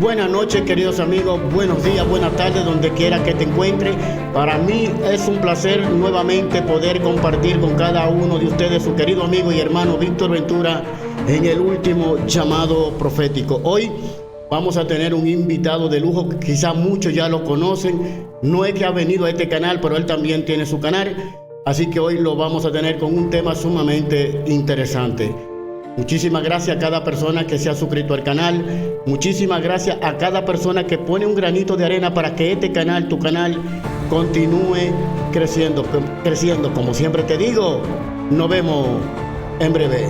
Buenas noches, queridos amigos, buenos días, buenas tardes, donde quiera que te encuentres. Para mí es un placer nuevamente poder compartir con cada uno de ustedes, su querido amigo y hermano Víctor Ventura, en el último llamado profético. Hoy vamos a tener un invitado de lujo, quizá muchos ya lo conocen. No es que ha venido a este canal, pero él también tiene su canal. Así que hoy lo vamos a tener con un tema sumamente interesante. Muchísimas gracias a cada persona que se ha suscrito al canal. Muchísimas gracias a cada persona que pone un granito de arena para que este canal, tu canal, continúe creciendo. Como siempre te digo, nos vemos en breve.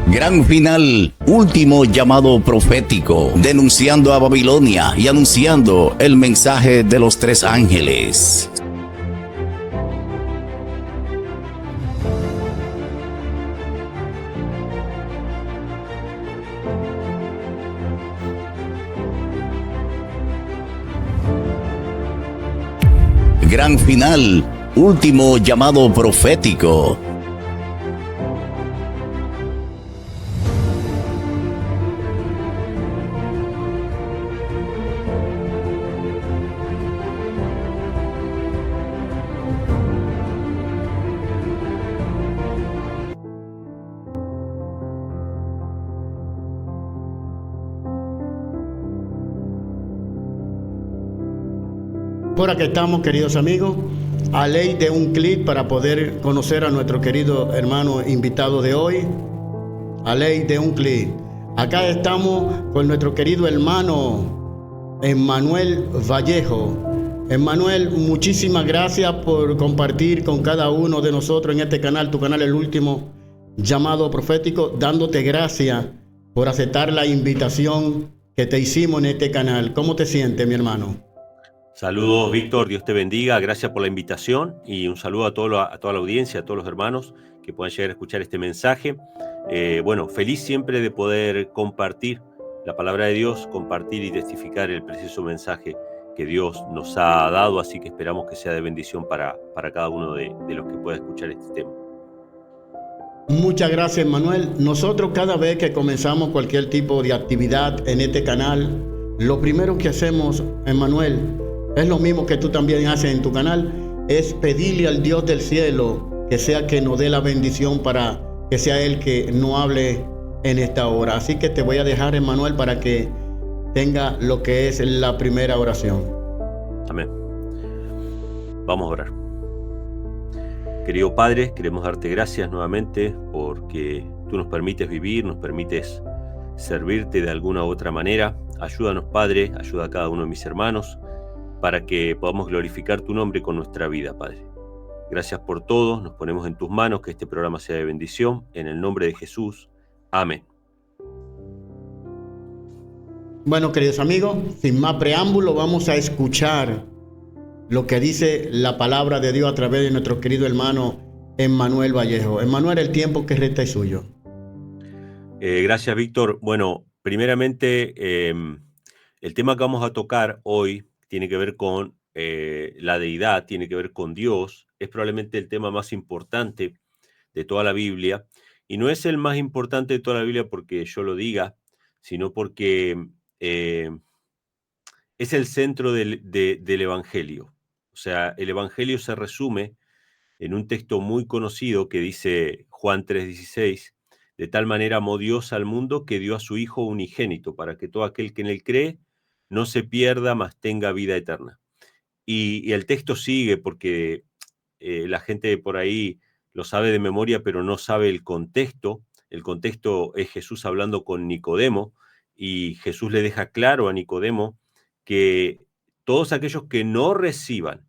Gran final, último llamado profético, denunciando a Babilonia y anunciando el mensaje de los tres ángeles. Gran final, último llamado profético. Por aquí estamos, queridos amigos, a ley de un clic para poder conocer a nuestro querido hermano invitado de hoy. A ley de un clic. Acá estamos con nuestro querido hermano Emmanuel Vallejo. Emmanuel, muchísimas gracias por compartir con cada uno de nosotros en este canal, tu canal, el último llamado profético, dándote gracias por aceptar la invitación que te hicimos en este canal. ¿Cómo te sientes, mi hermano? Saludos, Víctor, Dios te bendiga, gracias por la invitación y un saludo a toda la audiencia, a todos los hermanos que puedan llegar a escuchar este mensaje. Feliz siempre de poder compartir la palabra de Dios, compartir y testificar el precioso mensaje que Dios nos ha dado, así que esperamos que sea de bendición para cada uno de los que pueda escuchar este tema. Muchas gracias, Manuel. Nosotros cada vez que comenzamos cualquier tipo de actividad en este canal, lo primero que hacemos, Emmanuel, es lo mismo que tú también haces en tu canal, es pedirle al Dios del cielo que sea que nos dé la bendición para que sea Él que no hable en esta hora. Así que te voy a dejar, Emmanuel, para que tenga lo que es la primera oración. Amén. Vamos a orar. Querido Padre, queremos darte gracias nuevamente porque tú nos permites vivir, nos permites servirte de alguna u otra manera. Ayúdanos, Padre, ayuda a cada uno de mis hermanos para que podamos glorificar tu nombre con nuestra vida, Padre. Gracias por todo, nos ponemos en tus manos, que este programa sea de bendición, en el nombre de Jesús. Amén. Bueno, queridos amigos, sin más preámbulo, vamos a escuchar lo que dice la palabra de Dios a través de nuestro querido hermano Emmanuel Vallejo. Emmanuel, el tiempo que resta es suyo. Gracias, Víctor. Bueno, primeramente, el tema que vamos a tocar hoy tiene que ver con la deidad, tiene que ver con Dios. Es probablemente el tema más importante de toda la Biblia. Y no es el más importante de toda la Biblia porque yo lo diga, sino porque es el centro del Evangelio. O sea, el Evangelio se resume en un texto muy conocido que dice Juan 3:16, de tal manera amó Dios al mundo que dio a su Hijo unigénito, para que todo aquel que en él cree no se pierda, mas tenga vida eterna. Y el texto sigue porque la gente por ahí lo sabe de memoria, pero no sabe el contexto. El contexto es Jesús hablando con Nicodemo, y Jesús le deja claro a Nicodemo que todos aquellos que no reciban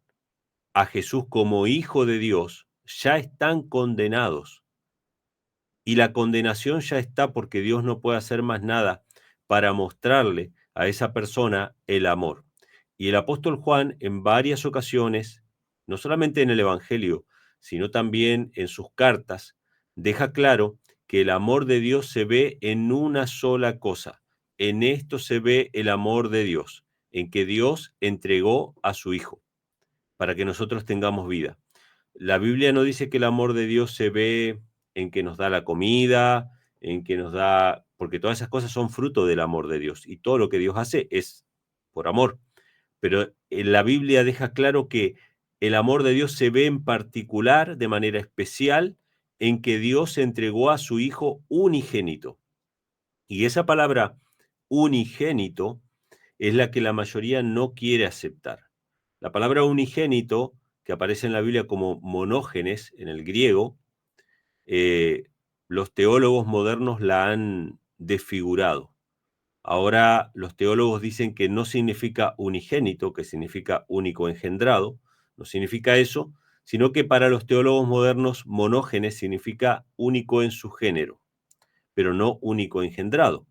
a Jesús como Hijo de Dios ya están condenados. Y la condenación ya está porque Dios no puede hacer más nada para mostrarle a esa persona el amor. Y el apóstol Juan en varias ocasiones, no solamente en el Evangelio, sino también en sus cartas, deja claro que el amor de Dios se ve en una sola cosa. En esto se ve el amor de Dios, en que Dios entregó a su Hijo para que nosotros tengamos vida. La Biblia no dice que el amor de Dios se ve en que nos da la comida, en que nos da porque todas esas cosas son fruto del amor de Dios, y todo lo que Dios hace es por amor. Pero la Biblia deja claro que el amor de Dios se ve en particular, de manera especial, en que Dios entregó a su Hijo unigénito. Y esa palabra unigénito es la que la mayoría no quiere aceptar. La palabra unigénito, que aparece en la Biblia como monógenes en el griego, los teólogos modernos la han desfigurado. Ahora los teólogos dicen que no significa unigénito, que significa único engendrado, no significa eso, sino que para los teólogos modernos monógenes significa único en su género, pero no único engendrado,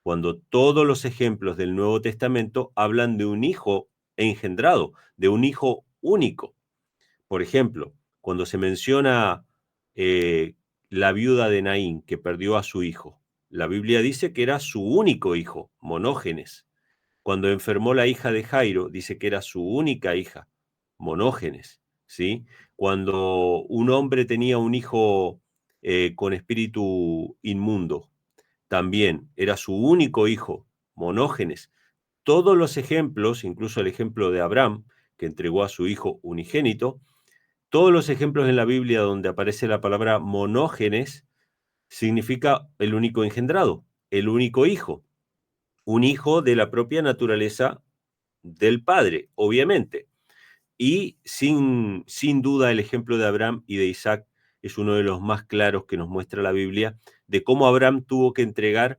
cuando todos los ejemplos del Nuevo Testamento hablan de un hijo engendrado, de un hijo único. Por ejemplo, cuando se menciona la viuda de Naín que perdió a su hijo, la Biblia dice que era su único hijo, monógenes. Cuando enfermó la hija de Jairo, dice que era su única hija, monógenes, ¿sí? Cuando un hombre tenía un hijo con espíritu inmundo, también era su único hijo, monógenes. Todos los ejemplos, incluso el ejemplo de Abraham, que entregó a su hijo unigénito, todos los ejemplos en la Biblia donde aparece la palabra monógenes significa el único engendrado, el único hijo, un hijo de la propia naturaleza del Padre, obviamente. Y sin duda el ejemplo de Abraham y de Isaac es uno de los más claros que nos muestra la Biblia, de cómo Abraham tuvo que entregar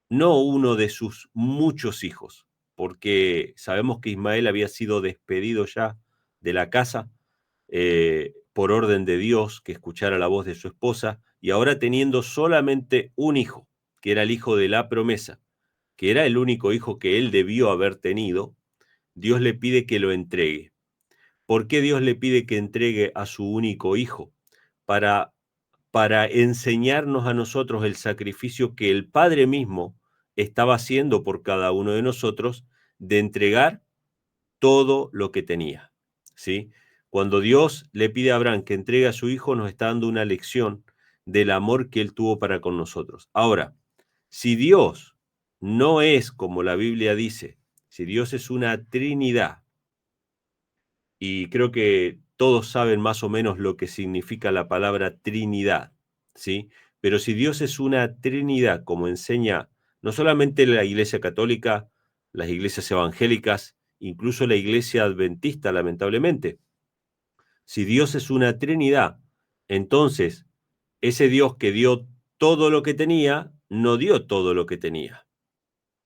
no uno de sus muchos hijos, porque sabemos que Ismael había sido despedido ya de la casa por orden de Dios, que escuchara la voz de su esposa, y ahora teniendo solamente un hijo, que era el hijo de la promesa, que era el único hijo que él debió haber tenido, Dios le pide que lo entregue. ¿Por qué Dios le pide que entregue a su único hijo? Para, para enseñarnos a nosotros el sacrificio que el Padre mismo estaba haciendo por cada uno de nosotros, de entregar todo lo que tenía, ¿sí? Cuando Dios le pide a Abraham que entregue a su hijo, nos está dando una lección del amor que él tuvo para con nosotros. Ahora, si Dios no es como la Biblia dice, si Dios es una Trinidad, y creo que todos saben más o menos lo que significa la palabra Trinidad, ¿sí? Pero si Dios es una Trinidad, como enseña no solamente la Iglesia Católica, las iglesias evangélicas, incluso la Iglesia Adventista, lamentablemente, si Dios es una Trinidad, entonces ese Dios que dio todo lo que tenía, no dio todo lo que tenía.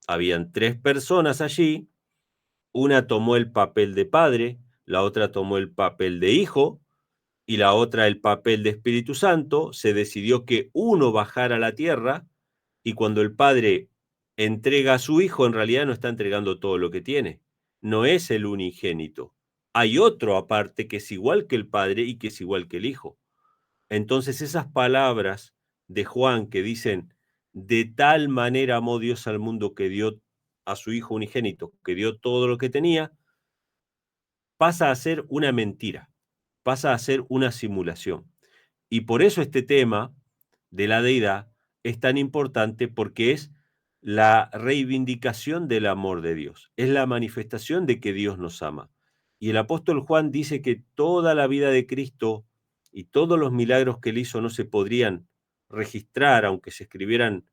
Habían tres personas allí, una tomó el papel de padre, la otra tomó el papel de hijo y la otra el papel de Espíritu Santo. Se decidió que uno bajara a la tierra, y cuando el padre entrega a su hijo, en realidad no está entregando todo lo que tiene. No es el unigénito. Hay otro aparte que es igual que el padre y que es igual que el hijo. Entonces esas palabras de Juan que dicen, de tal manera amó Dios al mundo que dio a su hijo unigénito, que dio todo lo que tenía, pasa a ser una mentira, pasa a ser una simulación. Y por eso este tema de la deidad es tan importante, porque es la reivindicación del amor de Dios, es la manifestación de que Dios nos ama. Y el apóstol Juan dice que toda la vida de Cristo y todos los milagros que él hizo no se podrían registrar, aunque se escribieran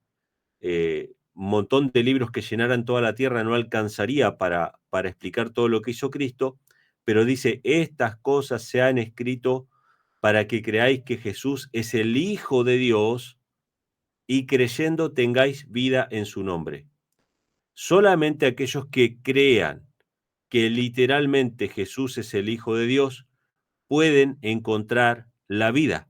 un montón de libros que llenaran toda la tierra, no alcanzaría para explicar todo lo que hizo Cristo, pero dice, estas cosas se han escrito para que creáis que Jesús es el Hijo de Dios y creyendo tengáis vida en su nombre. Solamente aquellos que crean que literalmente Jesús es el Hijo de Dios pueden encontrar la vida,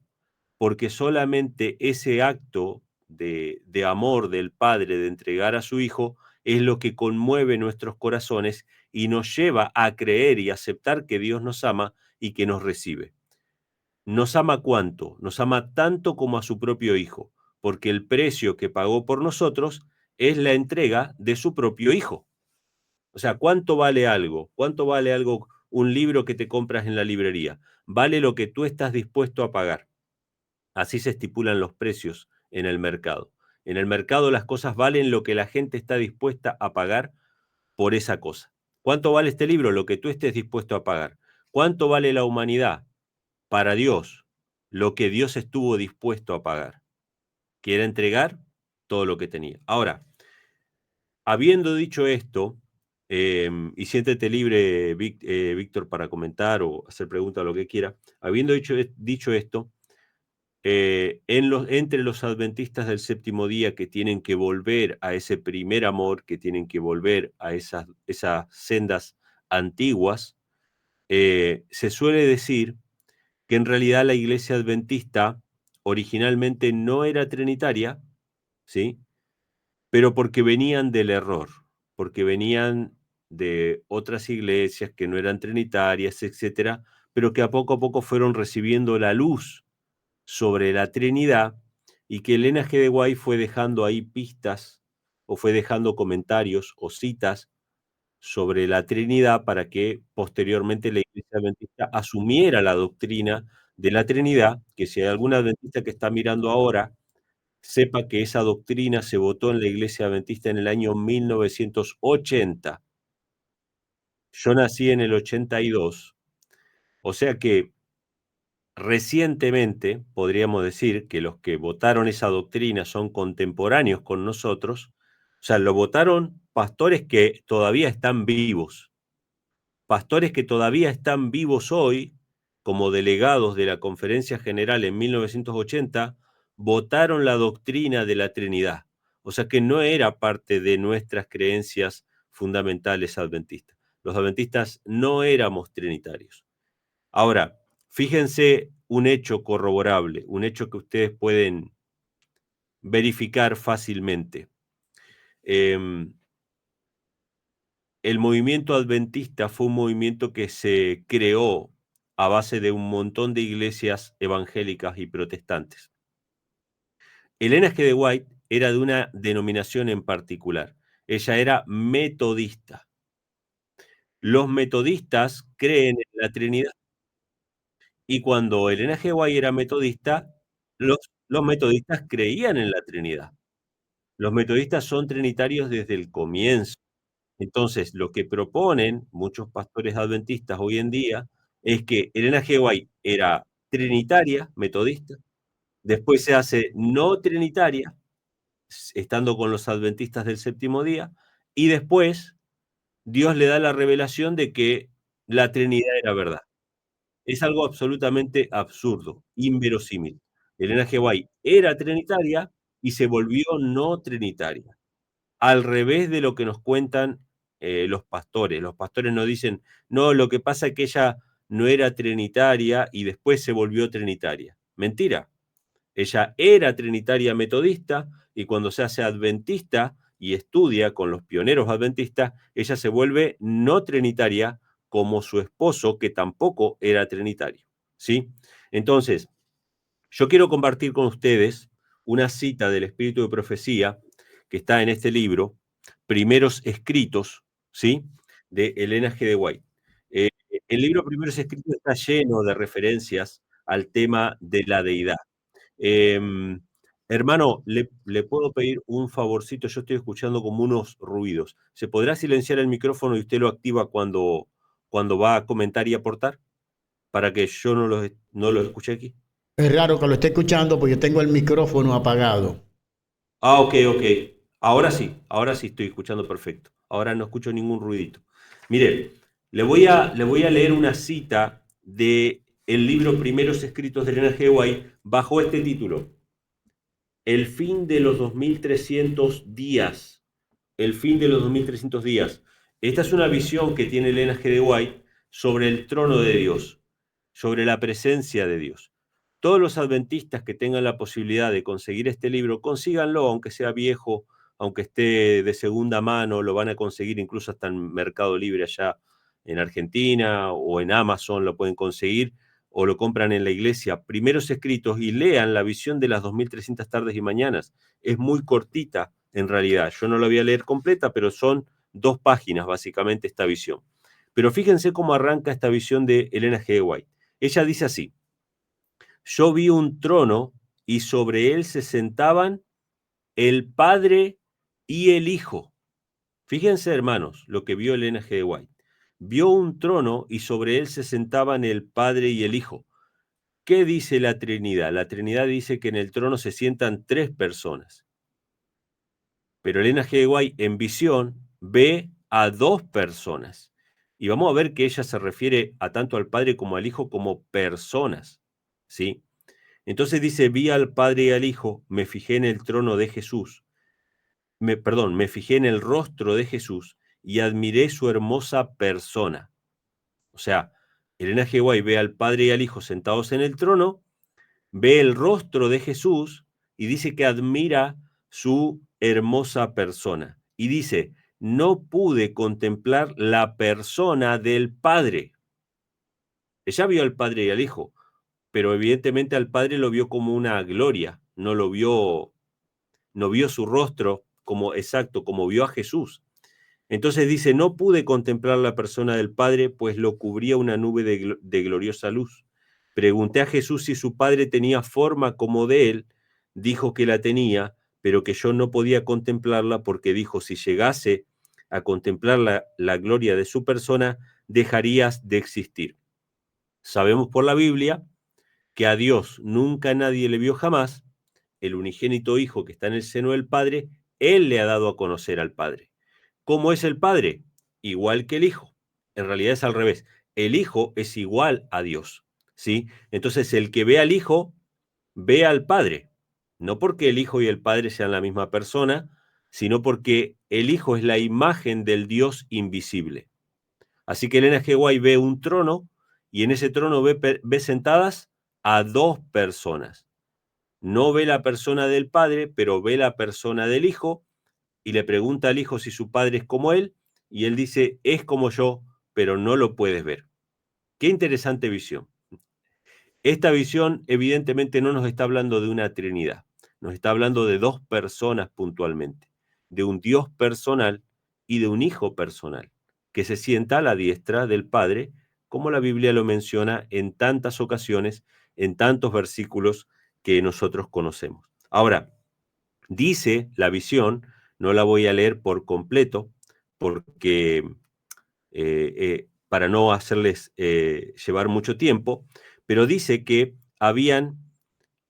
porque solamente ese acto de amor del Padre de entregar a su Hijo es lo que conmueve nuestros corazones y nos lleva a creer y aceptar que Dios nos ama y que nos recibe. ¿Nos ama cuánto? Nos ama tanto como a su propio Hijo, porque el precio que pagó por nosotros es la entrega de su propio Hijo. O sea, ¿cuánto vale algo? ¿Cuánto vale algo, un libro que te compras en la librería? Vale lo que tú estás dispuesto a pagar. Así se estipulan los precios en el mercado. En el mercado las cosas valen lo que la gente está dispuesta a pagar por esa cosa. ¿Cuánto vale este libro? Lo que tú estés dispuesto a pagar. ¿Cuánto vale la humanidad? Para Dios, lo que Dios estuvo dispuesto a pagar, que era entregar todo lo que tenía. Ahora, habiendo dicho esto, y siéntete libre, Víctor, para comentar o hacer preguntas, lo que quiera, habiendo dicho esto, entre los adventistas del séptimo día que tienen que volver a ese primer amor, que tienen que volver a esas sendas antiguas, se suele decir que en realidad la iglesia adventista originalmente no era trinitaria, ¿sí? Pero porque venían del error, porque venían de otras iglesias que no eran trinitarias, etcétera, pero que a poco fueron recibiendo la luz sobre la Trinidad, y que Elena G. de White fue dejando ahí pistas o fue dejando comentarios o citas sobre la Trinidad para que posteriormente la iglesia adventista asumiera la doctrina de la Trinidad, que si hay algún adventista que está mirando ahora, sepa que esa doctrina se votó en la iglesia adventista en el año 1980. Yo nací en el 82, o sea que recientemente podríamos decir que los que votaron esa doctrina son contemporáneos con nosotros, o sea, lo votaron pastores que todavía están vivos. Pastores que todavía están vivos hoy, como delegados de la Conferencia General en 1980, votaron la doctrina de la Trinidad. O sea que no era parte de nuestras creencias fundamentales adventistas. Los adventistas no éramos trinitarios. Ahora, fíjense un hecho corroborable, un hecho que ustedes pueden verificar fácilmente. El movimiento adventista fue un movimiento que se creó a base de un montón de iglesias evangélicas y protestantes. Elena G. de White era de una denominación en particular. Ella era metodista. Los metodistas creen en la Trinidad. Y cuando Elena G. White era metodista, los metodistas creían en la Trinidad. Los metodistas son trinitarios desde el comienzo. Entonces, lo que proponen muchos pastores adventistas hoy en día es que Elena G. White era trinitaria, metodista, después se hace no trinitaria, estando con los adventistas del séptimo día, y después Dios le da la revelación de que la Trinidad era verdad. Es algo absolutamente absurdo, inverosímil. Elena G. White era trinitaria y se volvió no trinitaria. Al revés de lo que nos cuentan los pastores. Los pastores nos dicen, no, lo que pasa es que ella no era trinitaria y después se volvió trinitaria. Mentira. Ella era trinitaria metodista y cuando se hace adventista y estudia con los pioneros adventistas, ella se vuelve no trinitaria como su esposo, que tampoco era trinitario. ¿Sí? Entonces, yo quiero compartir con ustedes una cita del Espíritu de Profecía que está en este libro, Primeros Escritos, ¿sí? De Elena G. de White. El libro Primeros Escritos está lleno de referencias al tema de la deidad. Hermano, ¿le puedo pedir un favorcito? Yo estoy escuchando como unos ruidos. ¿Se podrá silenciar el micrófono y usted lo activa cuando va a comentar y aportar? Para que yo no lo escuche aquí. Es raro que lo esté escuchando porque yo tengo el micrófono apagado. Ah, ok. Ahora sí estoy escuchando perfecto. Ahora no escucho ningún ruidito. Mire, le voy a leer una cita de el libro Primeros Escritos de Elena G. White bajo este título. El fin de los 2300 días. El fin de los 2300 días. Esta es una visión que tiene Elena G. de White sobre el trono de Dios, sobre la presencia de Dios. Todos los adventistas que tengan la posibilidad de conseguir este libro, consíganlo, aunque sea viejo, aunque esté de segunda mano, lo van a conseguir incluso hasta en Mercado Libre allá en Argentina o en Amazon lo pueden conseguir o lo compran en la iglesia. Primeros Escritos, y lean la visión de las 2300 tardes y mañanas. Es muy cortita en realidad. Yo no la voy a leer completa, pero son 2 páginas básicamente esta visión. Pero fíjense cómo arranca esta visión de Elena G. White. Ella dice así: yo vi un trono y sobre él se sentaban el Padre y el Hijo. Fíjense, hermanos, lo que vio Elena G. de White. Vio un trono y sobre él se sentaban el Padre y el Hijo. ¿Qué dice la Trinidad? La Trinidad dice que en el trono se sientan 3 personas. Pero Elena G. de White en visión ve a 2 personas. Y vamos a ver que ella se refiere a tanto al Padre como al Hijo como personas, ¿sí? Entonces dice, vi al Padre y al Hijo, me fijé en el trono de Jesús, me fijé en el rostro de Jesús y admiré su hermosa persona. O sea, Elena G. White ve al Padre y al Hijo sentados en el trono, ve el rostro de Jesús y dice que admira su hermosa persona. Y dice, no pude contemplar la persona del Padre. Ella vio al Padre y al Hijo, pero evidentemente al Padre lo vio como una gloria, no vio su rostro como exacto, como vio a Jesús. Entonces dice, no pude contemplar la persona del Padre, pues lo cubría una nube de gloriosa luz. Pregunté a Jesús si su Padre tenía forma como de él, dijo que la tenía, pero que yo no podía contemplarla porque dijo, si llegase a contemplar la gloria de su persona, dejarías de existir. Sabemos por la Biblia que a Dios nunca nadie le vio jamás, el unigénito Hijo que está en el seno del Padre, Él le ha dado a conocer al Padre. ¿Cómo es el Padre? Igual que el Hijo. En realidad es al revés. El Hijo es igual a Dios, ¿sí? Entonces el que ve al Hijo, ve al Padre. No porque el Hijo y el Padre sean la misma persona, sino porque el Hijo es la imagen del Dios invisible. Así que Elena G. White ve un trono y en ese trono ve sentadas a 2 personas. No ve la persona del Padre, pero ve la persona del Hijo y le pregunta al Hijo si su Padre es como él y él dice, es como yo, pero no lo puedes ver. Qué interesante visión. Esta visión evidentemente no nos está hablando de una Trinidad, nos está hablando de 2 personas puntualmente, de un Dios personal y de un Hijo personal, que se sienta a la diestra del Padre, como la Biblia lo menciona en tantas ocasiones, en tantos versículos que nosotros conocemos. Ahora, dice la visión, no la voy a leer por completo, porque para no hacerles llevar mucho tiempo, pero dice que habían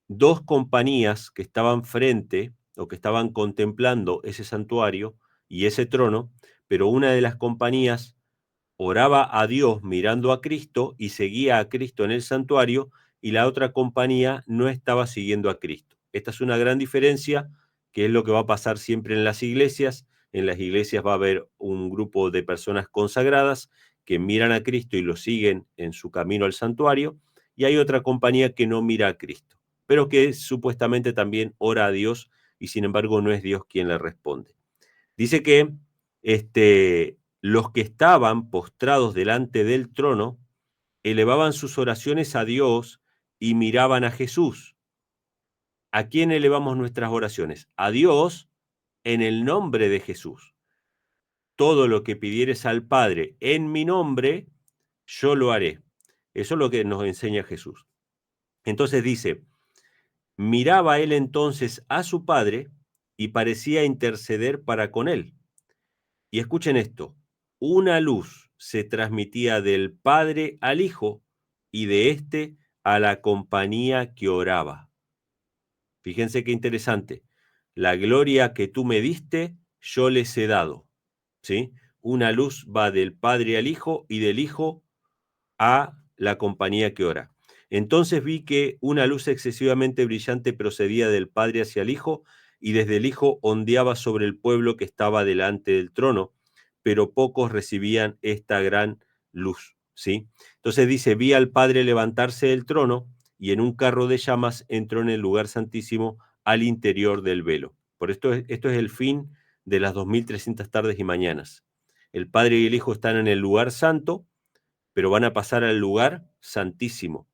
2 compañías que estaban frente o que estaban contemplando ese santuario y ese trono, pero una de las compañías oraba a Dios mirando a Cristo y seguía a Cristo en el santuario y la otra compañía no estaba siguiendo a Cristo. Esta es una gran diferencia, que es lo que va a pasar siempre en las iglesias. En las iglesias va a haber un grupo de personas consagradas que miran a Cristo y lo siguen en su camino al santuario, y hay otra compañía que no mira a Cristo, pero que supuestamente también ora a Dios y sin embargo no es Dios quien le responde. Dice que los que estaban postrados delante del trono elevaban sus oraciones a Dios y miraban a Jesús. ¿A quién elevamos nuestras oraciones? A Dios en el nombre de Jesús. Todo lo que pidieres al Padre en mi nombre, yo lo haré. Eso es lo que nos enseña Jesús. Entonces dice, miraba él entonces a su Padre y parecía interceder para con él. Y escuchen esto, una luz se transmitía del Padre al Hijo y de éste a la compañía que oraba. Fíjense qué interesante. La gloria que tú me diste, yo les he dado. ¿Sí? Una luz va del Padre al Hijo y del Hijo a la compañía que ora. Entonces vi que una luz excesivamente brillante procedía del Padre hacia el Hijo y desde el Hijo ondeaba sobre el pueblo que estaba delante del trono, pero pocos recibían esta gran luz, ¿sí? Entonces dice, vi al Padre levantarse del trono y en un carro de llamas entró en el lugar santísimo al interior del velo. Por esto es el fin de las 2300 tardes y mañanas. El Padre y el Hijo están en el lugar santo, pero van a pasar al lugar santísimo.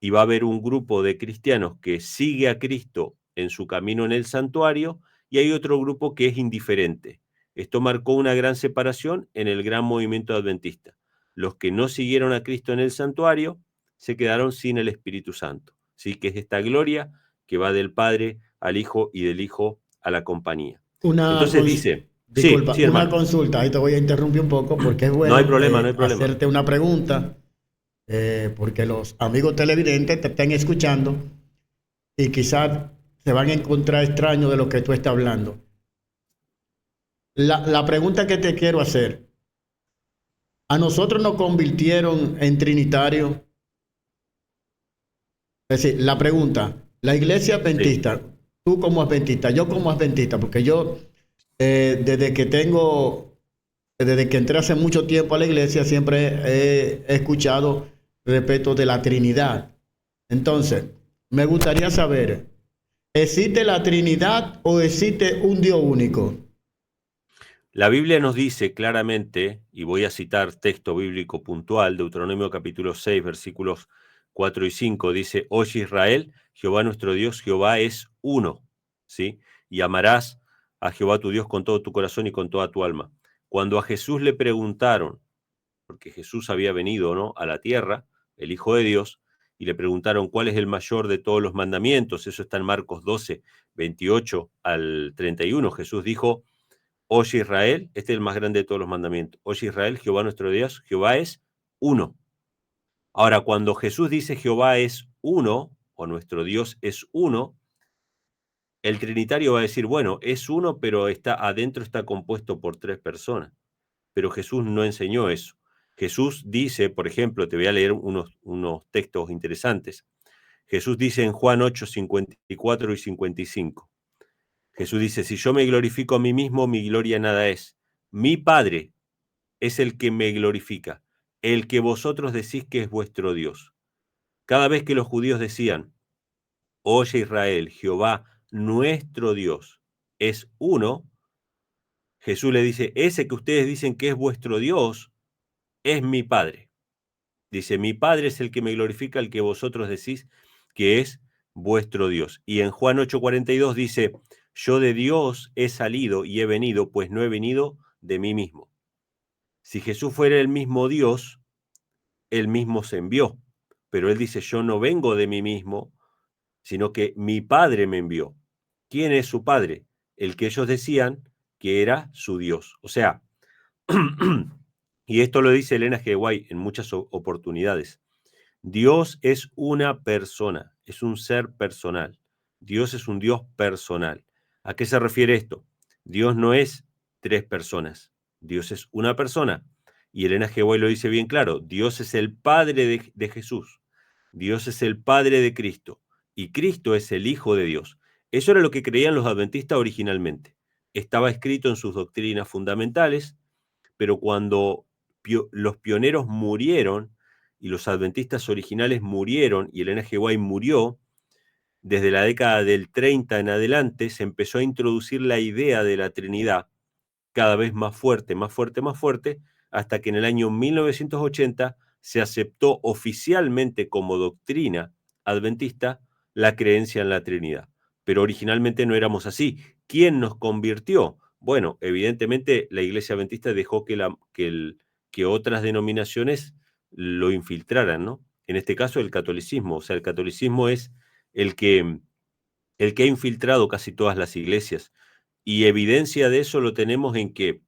Y va a haber un grupo de cristianos que sigue a Cristo en su camino en el santuario y hay otro grupo que es indiferente. Esto marcó una gran separación en el gran movimiento adventista. Los que no siguieron a Cristo en el santuario se quedaron sin el Espíritu Santo. ¿Sí? Que es esta gloria que va del Padre al Hijo y del Hijo a la compañía. Una, Entonces dice, disculpa, sí, una hermano, consulta, ahí te voy a interrumpir un poco porque es no hay bueno problema, no hay problema. hacerte una pregunta, porque los amigos televidentes te están escuchando y quizás se van a encontrar extraños de lo que tú estás hablando. La pregunta que te quiero hacer, ¿a nosotros nos convirtieron en trinitario? Es decir, la pregunta, la iglesia Sí, adventista, tú como adventista, yo como adventista, porque yo desde que desde que entré hace mucho tiempo a la iglesia, siempre he escuchado respecto de la Trinidad. Entonces, me gustaría saber, ¿existe la Trinidad o existe un Dios único? la Biblia nos dice claramente, y voy a citar texto bíblico puntual, Deuteronomio capítulo 6, versículos 4 y 5, dice, Oye Israel, Jehová nuestro Dios, Jehová es uno, ¿sí? Y amarás a Jehová tu Dios con todo tu corazón y con toda tu alma. Cuando a Jesús le preguntaron, porque Jesús había venido, ¿no?, a la tierra, el Hijo de Dios, y le preguntaron cuál es el mayor de todos los mandamientos, eso está en Marcos 12, 28 al 31, Jesús dijo, Oye Israel, este es el más grande de todos los mandamientos. Oye Israel, Jehová nuestro Dios, Jehová es uno. Ahora, cuando Jesús dice Jehová es uno, o nuestro Dios es uno, el trinitario va a decir, bueno, es uno, pero adentro está compuesto por tres personas. Pero Jesús no enseñó eso. Jesús dice, por ejemplo, te voy a leer unos textos interesantes. Jesús dice en Juan 8, 54 y 55. Jesús dice, si yo me glorifico a mí mismo, mi gloria nada es. Mi Padre es el que me glorifica, el que vosotros decís que es vuestro Dios. Cada vez que los judíos decían, oye Israel, Jehová, nuestro Dios, es uno, Jesús le dice, ese que ustedes dicen que es vuestro Dios, es mi Padre. Dice, mi Padre es el que me glorifica, el que vosotros decís que es vuestro Dios. Y en Juan 8:42 dice, yo de Dios he salido y he venido, pues no he venido de mí mismo. Si Jesús fuera el mismo Dios, él mismo se envió. Pero él dice, yo no vengo de mí mismo, sino que mi Padre me envió. ¿Quién es su Padre? El que ellos decían que era su Dios. O sea, y esto lo dice Elena G. White en muchas oportunidades, Dios es una persona, es un ser personal. Dios es un Dios personal. ¿A qué se refiere esto? Dios no es tres personas, Dios es una persona. Y Elena G. White lo dice bien claro, Dios es el Padre de Jesús, Dios es el Padre de Cristo y Cristo es el Hijo de Dios. Eso era lo que creían los adventistas originalmente. Estaba escrito en sus doctrinas fundamentales, pero cuando los pioneros murieron y los adventistas originales murieron y Elena G. White murió, desde la década del 30 en adelante se empezó a introducir la idea de la Trinidad cada vez más fuerte, más fuerte, más fuerte, hasta que en el año 1980 se aceptó oficialmente como doctrina adventista la creencia en la Trinidad. Pero originalmente no éramos así. ¿Quién nos convirtió? Bueno, evidentemente la Iglesia Adventista dejó que otras denominaciones lo infiltraran, ¿no? En este caso el catolicismo, o sea, el catolicismo es el que, el que ha infiltrado casi todas las iglesias. Y evidencia de eso lo tenemos en que,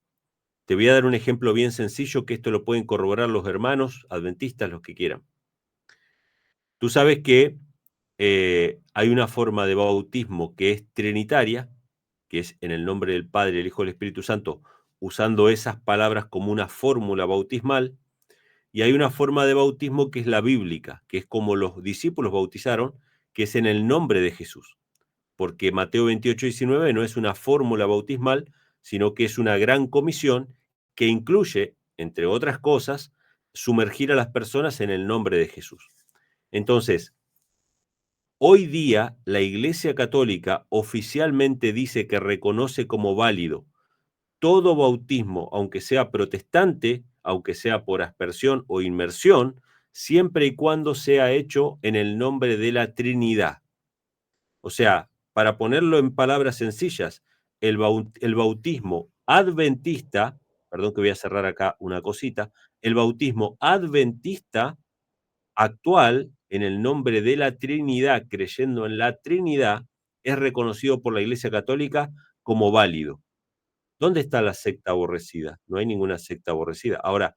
te voy a dar un ejemplo bien sencillo, que esto lo pueden corroborar los hermanos adventistas, los que quieran. Tú sabes que hay una forma de bautismo que es trinitaria, que es en el nombre del Padre, el Hijo y el Espíritu Santo, usando esas palabras como una fórmula bautismal, y hay una forma de bautismo que es la bíblica, que es como los discípulos bautizaron, que es en el nombre de Jesús. Porque Mateo 28:19 no es una fórmula bautismal, sino que es una gran comisión que incluye, entre otras cosas, sumergir a las personas en el nombre de Jesús. Entonces, hoy día la Iglesia Católica oficialmente dice que reconoce como válido todo bautismo, aunque sea protestante, aunque sea por aspersión o inmersión, siempre y cuando sea hecho en el nombre de la Trinidad. O sea, para ponerlo en palabras sencillas, el bautismo adventista, perdón que voy a cerrar acá una cosita, el bautismo adventista actual, en el nombre de la Trinidad, creyendo en la Trinidad, es reconocido por la Iglesia Católica como válido. ¿Dónde está la secta aborrecida? No hay ninguna secta aborrecida. Ahora,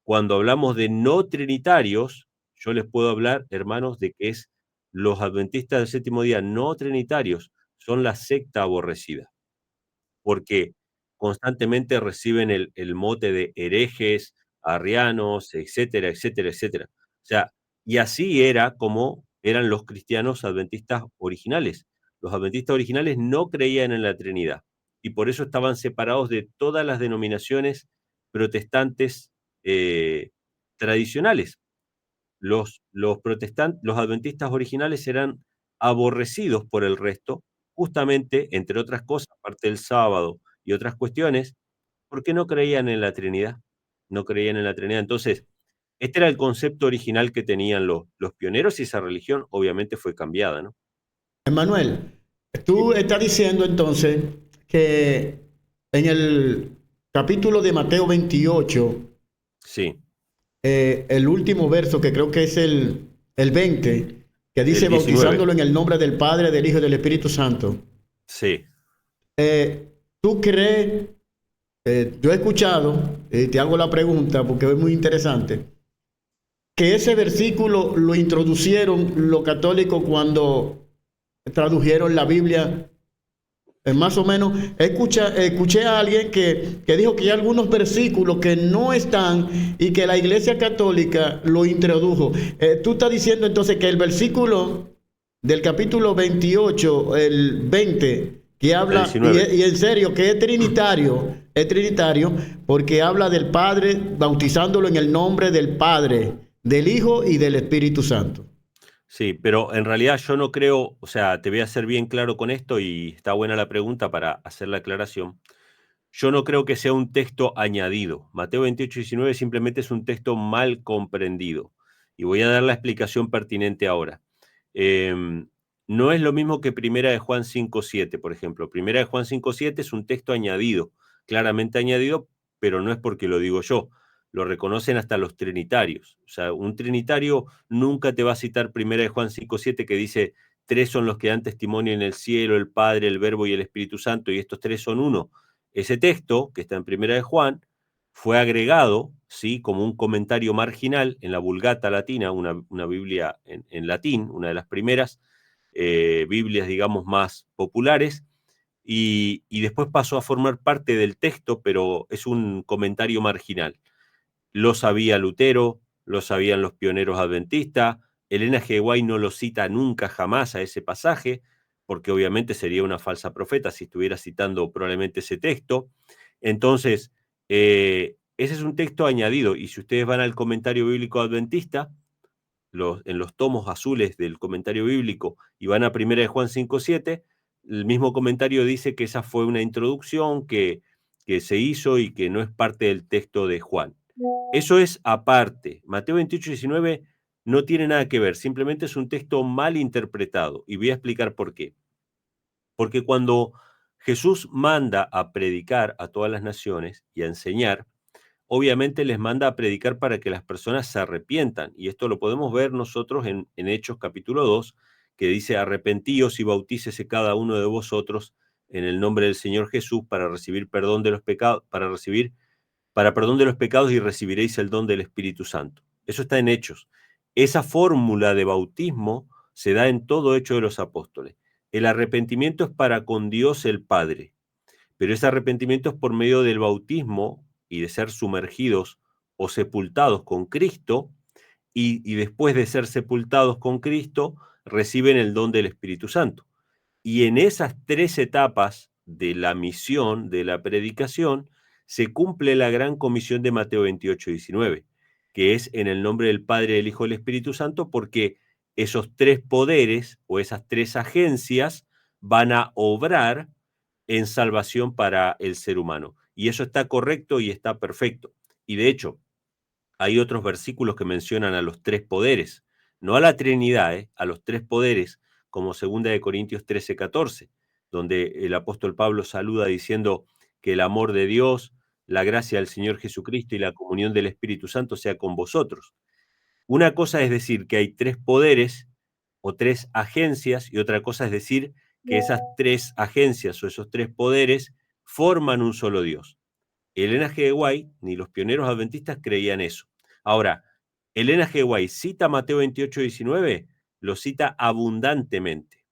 cuando hablamos de no trinitarios, yo les puedo hablar, hermanos, de que es los adventistas del séptimo día no trinitarios, son la secta aborrecida, porque constantemente reciben el mote de herejes, arrianos, etcétera, etcétera, etcétera. O sea, y así era como eran los cristianos adventistas originales. Los adventistas originales no creían en la Trinidad y por eso estaban separados de todas las denominaciones protestantes tradicionales. Los protestantes, los adventistas originales eran aborrecidos por el resto, justamente, entre otras cosas, aparte del sábado y otras cuestiones, porque no creían en la Trinidad. No creían en la Trinidad. Entonces, este era el concepto original que tenían los pioneros y esa religión obviamente fue cambiada, ¿no? Emmanuel, tú estás diciendo entonces que en el capítulo de Mateo 28, Sí, el último verso, que creo que es el 20, que dice el 19. bautizándolo en el nombre del Padre, del Hijo y del Espíritu Santo. Sí, ¿Tú crees? Yo he escuchado, te hago la pregunta porque es muy interesante, que ese versículo lo introducieron los católicos cuando tradujeron la Biblia. Más o menos, escuché a alguien que dijo que hay algunos versículos que no están y que la Iglesia Católica lo introdujo. Tú estás diciendo entonces que el versículo del capítulo 28, el 20, que el habla, 19. y en serio, que es trinitario, porque habla del Padre, bautizándolo en el nombre del Padre, del Hijo y del Espíritu Santo. Sí, pero en realidad yo no creo, o sea, te voy a ser bien claro con esto y está buena la pregunta para hacer la aclaración. Yo no creo que sea un texto añadido. Mateo 28:19 simplemente es un texto mal comprendido. Y voy a dar la explicación pertinente ahora. Em, no es lo mismo que Primera de Juan 5:7, por ejemplo. Primera de Juan 5:7 es un texto añadido, claramente añadido, pero no es porque lo digo yo. Lo reconocen hasta los trinitarios. O sea, un trinitario nunca te va a citar Primera de Juan 5:7 que dice, tres son los que dan testimonio en el cielo, el Padre, el Verbo y el Espíritu Santo, y estos tres son uno. Ese texto, que está en Primera de Juan, fue agregado, ¿sí?, como un comentario marginal en la Vulgata Latina, una Biblia en latín, una de las primeras Biblias, digamos, más populares, y después pasó a formar parte del texto, pero es un comentario marginal. Lo sabía Lutero, lo sabían los pioneros adventistas, Elena G. White no lo cita nunca jamás a ese pasaje, porque obviamente sería una falsa profeta si estuviera citando probablemente ese texto. Entonces, ese es un texto añadido, y si ustedes van al comentario bíblico adventista, en los tomos azules del comentario bíblico, y van a 1 de Juan 5:7, el mismo comentario dice que esa fue una introducción que se hizo y que no es parte del texto de Juan. Eso es aparte. Mateo 28:19 no tiene nada que ver, simplemente es un texto mal interpretado, y voy a explicar por qué. Porque cuando Jesús manda a predicar a todas las naciones y a enseñar, obviamente les manda a predicar para que las personas se arrepientan, y esto lo podemos ver nosotros en Hechos capítulo 2, que dice, arrepentíos y bautícese cada uno de vosotros en el nombre del Señor Jesús para recibir perdón de los pecados, para perdón de los pecados y recibiréis el don del Espíritu Santo. Eso está en Hechos. Esa fórmula de bautismo se da en todo Hecho de los Apóstoles. El arrepentimiento es para con Dios el Padre, pero ese arrepentimiento es por medio del bautismo y de ser sumergidos o sepultados con Cristo, y después de ser sepultados con Cristo, reciben el don del Espíritu Santo. Y en esas tres etapas de la misión, de la predicación, se cumple la gran comisión de Mateo 28:19, que es en el nombre del Padre, del Hijo y del Espíritu Santo, porque esos tres poderes o esas tres agencias van a obrar en salvación para el ser humano. Y eso está correcto y está perfecto. Y de hecho, hay otros versículos que mencionan a los tres poderes, no a la Trinidad, a los tres poderes, como 2 Corintios 13:14, donde el apóstol Pablo saluda diciendo que el amor de Dios, la gracia del Señor Jesucristo y la comunión del Espíritu Santo sea con vosotros. Una cosa es decir que hay tres poderes, o tres agencias, y otra cosa es decir que esas tres agencias o esos tres poderes forman un solo Dios. Elena G. White ni los pioneros adventistas creían eso. Ahora, Elena G. White cita Mateo 28:19, lo cita abundantemente.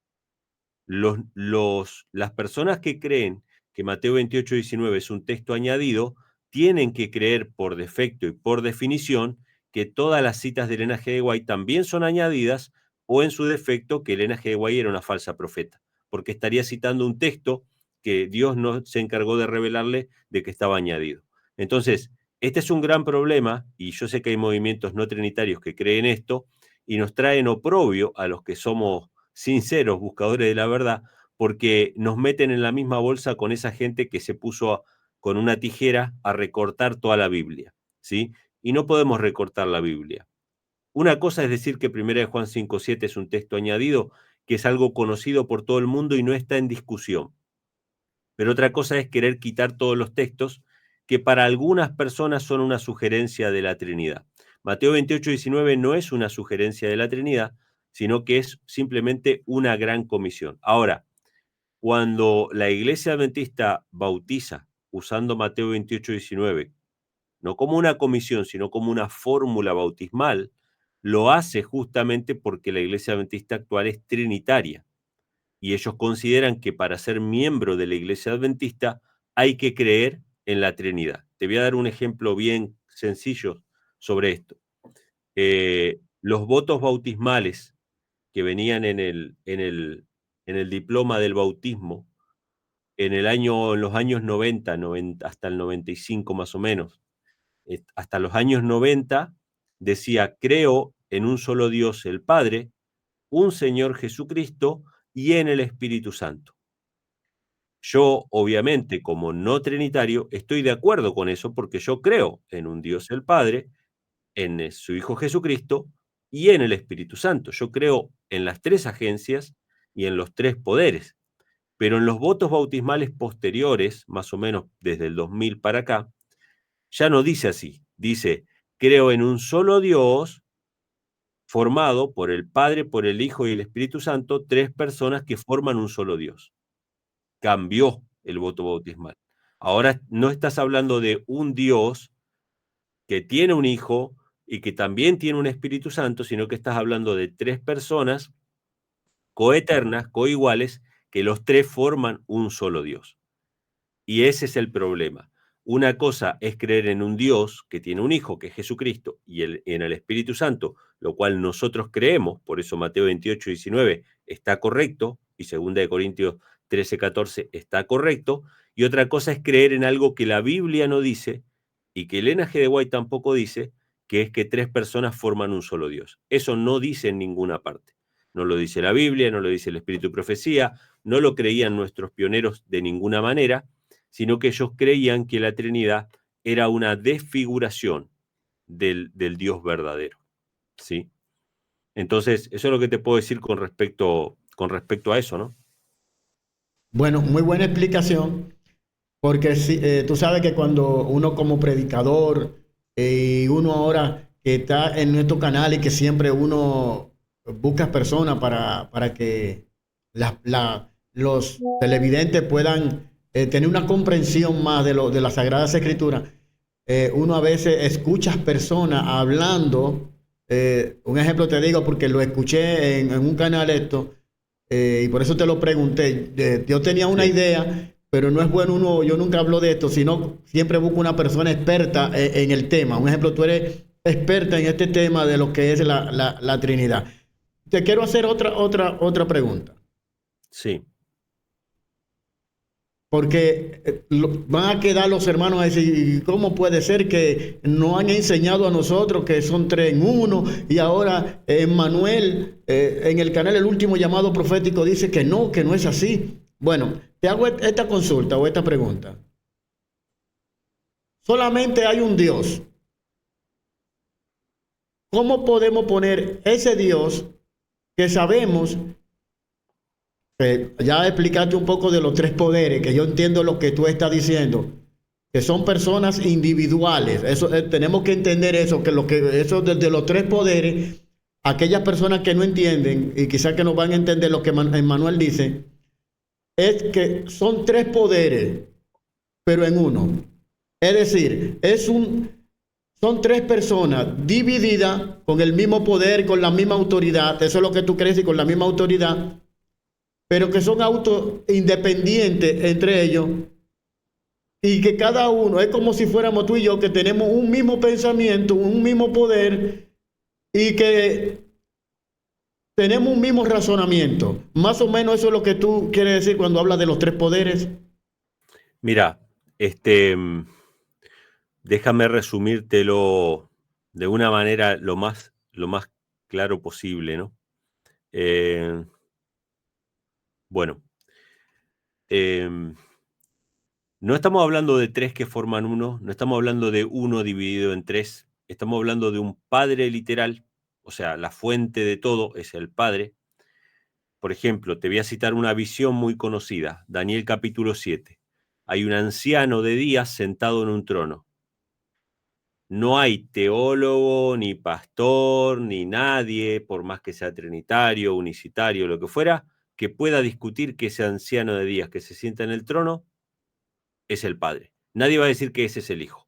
Las personas que creen que Mateo 28:19 es un texto añadido, tienen que creer por defecto y por definición que todas las citas de Elena G. White también son añadidas, o en su defecto que Elena G. White era una falsa profeta, porque estaría citando un texto que Dios no se encargó de revelarle de que estaba añadido. Entonces, este es un gran problema, y yo sé que hay movimientos no trinitarios que creen esto, y nos traen oprobio a los que somos sinceros buscadores de la verdad, porque nos meten en la misma bolsa con esa gente que se puso con una tijera a recortar toda la Biblia, ¿sí? Y no podemos recortar la Biblia. Una cosa es decir que 1 Juan 5:7 es un texto añadido, que es algo conocido por todo el mundo y no está en discusión. Pero otra cosa es querer quitar todos los textos que para algunas personas son una sugerencia de la Trinidad. Mateo 28:19 no es una sugerencia de la Trinidad, sino que es simplemente una gran comisión. Ahora, cuando la Iglesia Adventista bautiza usando Mateo 28:19, no como una comisión, sino como una fórmula bautismal, lo hace justamente porque la Iglesia Adventista actual es trinitaria. Y ellos consideran que para ser miembro de la Iglesia Adventista hay que creer en la Trinidad. Te voy a dar un ejemplo bien sencillo sobre esto. Los votos bautismales que venían en el diploma del bautismo en los años 90, hasta el 95 más o menos, hasta los años 90 decía: creo en un solo Dios, el Padre, un Señor Jesucristo y en el Espíritu Santo. Yo, obviamente, como no trinitario, estoy de acuerdo con eso porque yo creo en un Dios el Padre, en su Hijo Jesucristo y en el Espíritu Santo. Yo creo en las tres agencias y en los tres poderes. Pero en los votos bautismales posteriores, más o menos desde el 2000 para acá, ya no dice así. Dice: creo en un solo Dios, formado por el Padre, por el Hijo y el Espíritu Santo, tres personas que forman un solo Dios. Cambió el voto bautismal. Ahora no estás hablando de un Dios que tiene un Hijo y que también tiene un Espíritu Santo, sino que estás hablando de tres personas coeternas, coiguales, que los tres forman un solo Dios. Y ese es el problema. Una cosa es creer en un Dios que tiene un Hijo, que es Jesucristo, y en el Espíritu Santo, lo cual nosotros creemos, por eso Mateo 28:19 está correcto, y 2 Corintios 13:14 está correcto, y otra cosa es creer en algo que la Biblia no dice, y que Elena G. White tampoco dice, que es que tres personas forman un solo Dios. Eso no dice en ninguna parte. No lo dice la Biblia, no lo dice el Espíritu y Profecía, no lo creían nuestros pioneros de ninguna manera, sino que ellos creían que la Trinidad era una desfiguración del Dios verdadero, ¿sí? Entonces, eso es lo que te puedo decir con respecto a eso, ¿no? Bueno, muy buena explicación, porque tú sabes que cuando uno como predicador y uno ahora que está en nuestro canal y que siempre uno busca personas para que los televidentes puedan tener una comprensión más de las Sagradas Escrituras, uno a veces escucha personas hablando. Un ejemplo te digo porque lo escuché en un canal esto, y por eso te lo pregunté. Yo tenía una idea, pero no es bueno yo nunca hablo de esto, sino siempre busco una persona experta en el tema. Un ejemplo, tú eres experta en este tema de lo que es la Trinidad. Te quiero hacer otra pregunta. Sí. Porque van a quedar los hermanos a decir: ¿cómo puede ser que no han enseñado a nosotros que son tres en uno? Y ahora Manuel en el canal El Último Llamado Profético dice que no es así. Bueno, te hago esta consulta o esta pregunta. Solamente hay un Dios. ¿Cómo podemos poner ese Dios que sabemos? Ya explicaste un poco de los tres poderes, que yo entiendo lo que tú estás diciendo, que son personas individuales. Eso tenemos que entender eso, que eso de los tres poderes aquellas personas que no entienden, y quizás que no van a entender lo que Emmanuel dice, es que son tres poderes, pero en uno. Es decir, son tres personas divididas con el mismo poder, con la misma autoridad, eso es lo que tú crees, y con la misma autoridad, pero que son independientes entre ellos, y que cada uno es como si fuéramos tú y yo, que tenemos un mismo pensamiento, un mismo poder, y que tenemos un mismo razonamiento. Más o menos eso es lo que tú quieres decir cuando hablas de los tres poderes. Mira, déjame resumírtelo de una manera lo más claro posible, ¿no? Bueno, no estamos hablando de tres que forman uno, no estamos hablando de uno dividido en tres, estamos hablando de un padre literal, o sea, la fuente de todo es el Padre. Por ejemplo, te voy a citar una visión muy conocida, Daniel capítulo 7. Hay un anciano de días sentado en un trono. No hay teólogo, ni pastor, ni nadie, por más que sea trinitario, unicitario, lo que fuera, que pueda discutir que ese anciano de días que se sienta en el trono es el Padre. Nadie va a decir que ese es el Hijo.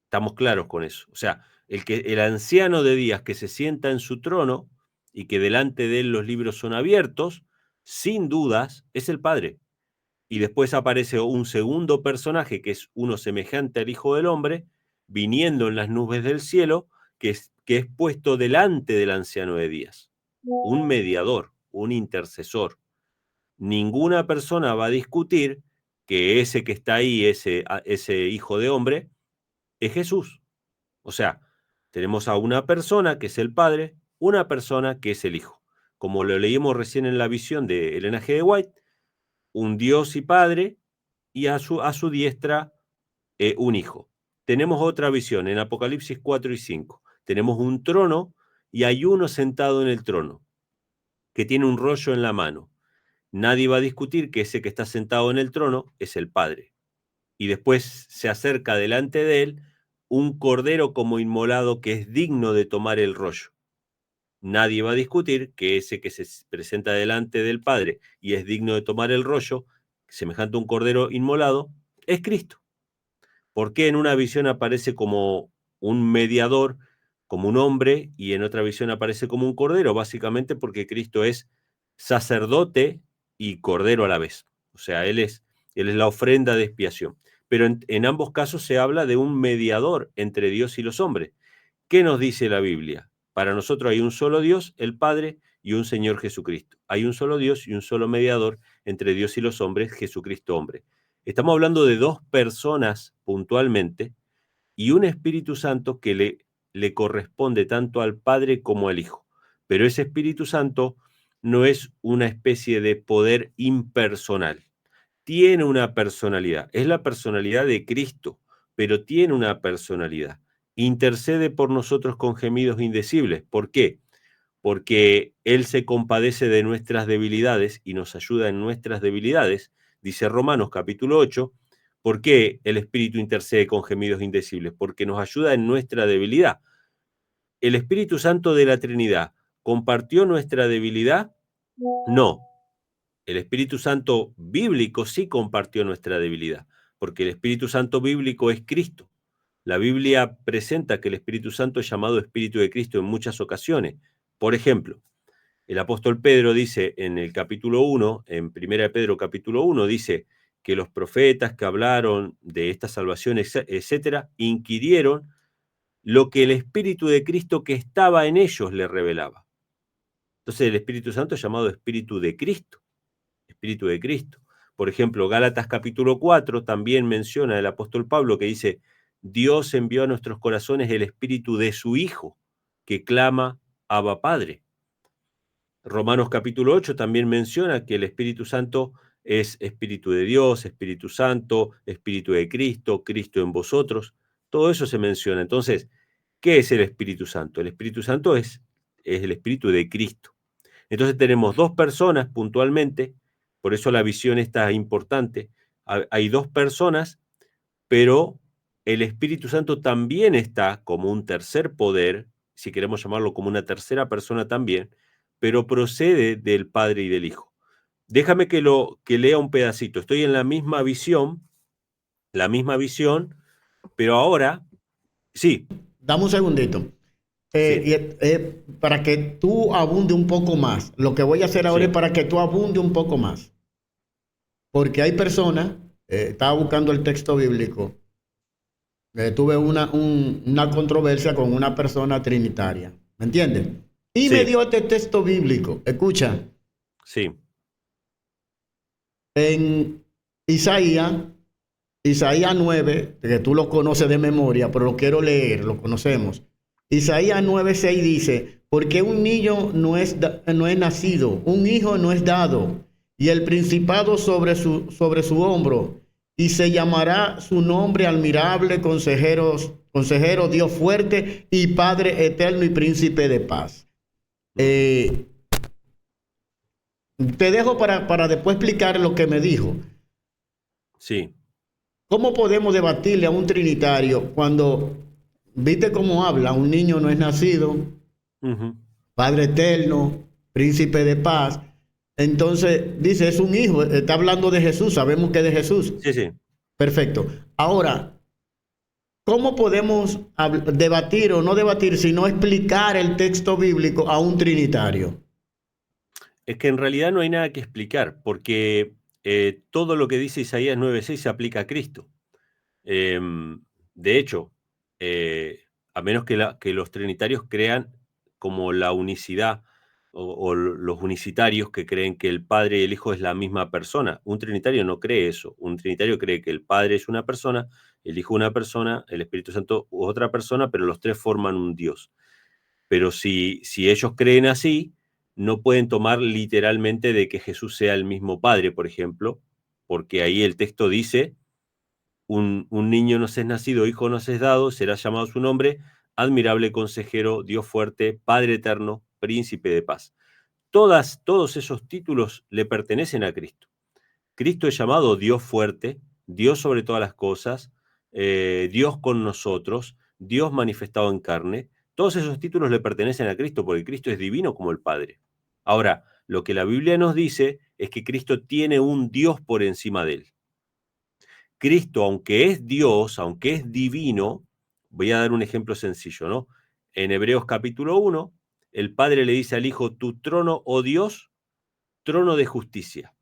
Estamos claros con eso. O sea, el anciano de días que se sienta en su trono y que delante de él los libros son abiertos, sin dudas, es el Padre. Y después aparece un segundo personaje que es uno semejante al Hijo del Hombre, viniendo en las nubes del cielo, que es puesto delante del anciano de días. Un mediador, un intercesor. Ninguna persona va a discutir que ese que está ahí, ese Hijo de Hombre, es Jesús. O sea, tenemos a una persona que es el Padre, una persona que es el Hijo. Como lo leímos recién en la visión de Elena G. de White, un Dios y Padre, y a su diestra un Hijo. Tenemos otra visión en Apocalipsis 4 y 5. Tenemos un trono y hay uno sentado en el trono, que tiene un rollo en la mano. Nadie va a discutir que ese que está sentado en el trono es el Padre. Y después se acerca delante de él un cordero como inmolado que es digno de tomar el rollo. Nadie va a discutir que ese que se presenta delante del Padre y es digno de tomar el rollo, semejante a un cordero inmolado, es Cristo. ¿Por qué en una visión aparece como un mediador, como un hombre, y en otra visión aparece como un cordero? Básicamente porque Cristo es sacerdote y cordero a la vez. O sea, Él es la ofrenda de expiación. Pero en ambos casos se habla de un mediador entre Dios y los hombres. ¿Qué nos dice la Biblia? Para nosotros hay un solo Dios, el Padre, y un Señor Jesucristo. Hay un solo Dios y un solo mediador entre Dios y los hombres, Jesucristo hombre. Estamos hablando de dos personas puntualmente y un Espíritu Santo que le corresponde tanto al Padre como al Hijo. Pero ese Espíritu Santo no es una especie de poder impersonal. Tiene una personalidad. Es la personalidad de Cristo, pero tiene una personalidad. Intercede por nosotros con gemidos indecibles. ¿Por qué? Porque Él se compadece de nuestras debilidades y nos ayuda en nuestras debilidades, dice Romanos capítulo 8. ¿Por qué el Espíritu intercede con gemidos indecibles? Porque nos ayuda en nuestra debilidad. ¿El Espíritu Santo de la Trinidad compartió nuestra debilidad? No. El Espíritu Santo bíblico sí compartió nuestra debilidad, porque el Espíritu Santo bíblico es Cristo. La Biblia presenta que el Espíritu Santo es llamado Espíritu de Cristo en muchas ocasiones. Por ejemplo, el apóstol Pedro dice en el capítulo 1, en 1 Pedro capítulo 1, dice que los profetas que hablaron de esta salvación, etcétera, inquirieron lo que el Espíritu de Cristo que estaba en ellos le revelaba. Entonces el Espíritu Santo es llamado Espíritu de Cristo. Espíritu de Cristo. Por ejemplo, Gálatas capítulo 4 también menciona el apóstol Pablo que dice, Dios envió a nuestros corazones el Espíritu de su Hijo, que clama Abba Padre. Romanos capítulo 8 también menciona que el Espíritu Santo es Espíritu de Dios, Espíritu Santo, Espíritu de Cristo, Cristo en vosotros. Todo eso se menciona. Entonces, ¿qué es el Espíritu Santo? El Espíritu Santo es el Espíritu de Cristo. Entonces tenemos dos personas puntualmente, por eso la visión está importante. Hay dos personas, pero el Espíritu Santo también está como un tercer poder si queremos llamarlo como una tercera persona también, pero procede del Padre y del Hijo. Déjame que lea un pedacito. Estoy en la misma visión, pero ahora, sí, Dame un segundito. sí, Para que tú abunde un poco más. Lo que voy a hacer ahora es sí, para que tú abunde un poco más. Porque hay personas, estaba buscando el texto bíblico, tuve una controversia con una persona trinitaria. ¿Me entiendes? Y me sí, dio este texto bíblico. Escucha, sí, en Isaías, Isaías 9, que tú lo conoces de memoria, pero lo quiero leer, lo conocemos. Isaías 9:6 dice, porque un niño no es nacido, un hijo no es dado, y el principado sobre su hombro, y se llamará su nombre admirable, consejero, Dios fuerte, y Padre eterno y príncipe de paz. ujú, Eh, Te dejo para después explicar lo que me dijo. sí, ¿Cómo podemos debatirle a un trinitario cuando, viste cómo habla, un niño no es nacido, ujú, Padre eterno, príncipe de paz? Entonces dice, es un hijo, está hablando de Jesús, sabemos que es de Jesús. sí, sí. Perfecto. Ahora, ¿cómo podemos debatir o no debatir, sino explicar el texto bíblico a un trinitario? Es que en realidad no hay nada que explicar, porque todo lo que dice Isaías 9:6 se aplica a Cristo. De hecho, a menos que los trinitarios crean como la unicidad o los unicitarios que creen que el Padre y el Hijo es la misma persona. Un trinitario no cree eso. Un trinitario cree que el Padre es una persona, el Hijo una persona, el Espíritu Santo otra persona, pero los tres forman un Dios. Pero si ellos creen así, no pueden tomar literalmente de que Jesús sea el mismo Padre, por ejemplo, porque ahí el texto dice un niño nos es nacido, hijo nos es dado, será llamado su nombre, admirable consejero, Dios fuerte, Padre eterno, príncipe de paz. Todos esos títulos le pertenecen a Cristo. Cristo es llamado Dios fuerte, Dios sobre todas las cosas, Dios con nosotros, Dios manifestado en carne. Todos esos títulos le pertenecen a Cristo porque Cristo es divino como el Padre. Ahora, lo que la Biblia nos dice es que Cristo tiene un Dios por encima de él. Cristo, aunque es Dios, aunque es divino, voy a dar un ejemplo sencillo, ¿no? En Hebreos capítulo 1, el Padre le dice al Hijo, tu trono, oh Dios, trono de justicia.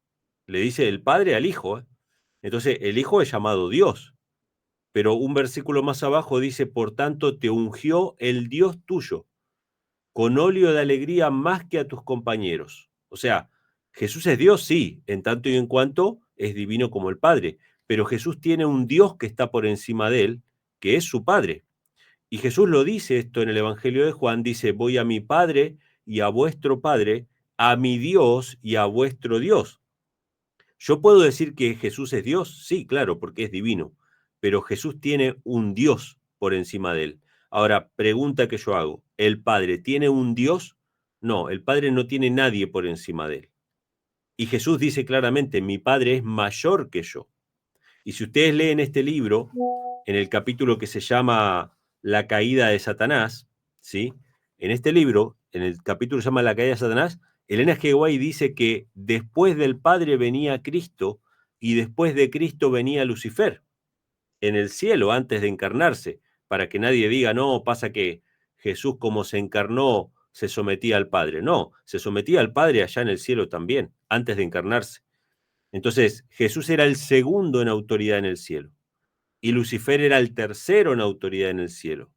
Le dice el Padre al Hijo, ¿eh? Entonces, el Hijo es llamado Dios, pero un versículo más abajo dice, por tanto, te ungió el Dios tuyo, con óleo de alegría más que a tus compañeros. O sea, Jesús es Dios, sí, en tanto y en cuanto es divino como el Padre, pero Jesús tiene un Dios que está por encima de él, que es su Padre. Y Jesús lo dice esto en el Evangelio de Juan, dice, voy a mi Padre y a vuestro Padre, a mi Dios y a vuestro Dios. Yo puedo decir que Jesús es Dios, sí, claro, porque es divino, pero Jesús tiene un Dios por encima de él. Ahora, pregunta que yo hago, ¿el Padre tiene un Dios? No, el Padre no tiene nadie por encima de él. Y Jesús dice claramente, mi Padre es mayor que yo. Y si ustedes leen este libro, en el capítulo que se llama La caída de Satanás, ¿sí? En este libro, en el capítulo que se llama La caída de Satanás, Elena G. White dice que después del Padre venía Cristo y después de Cristo venía Lucifer en el cielo antes de encarnarse, para que nadie diga, no, pasa que Jesús como se encarnó se sometía al Padre. No, se sometía al Padre allá en el cielo también, antes de encarnarse. Entonces, Jesús era el segundo en autoridad en el cielo y Lucifer era el tercero en autoridad en el cielo.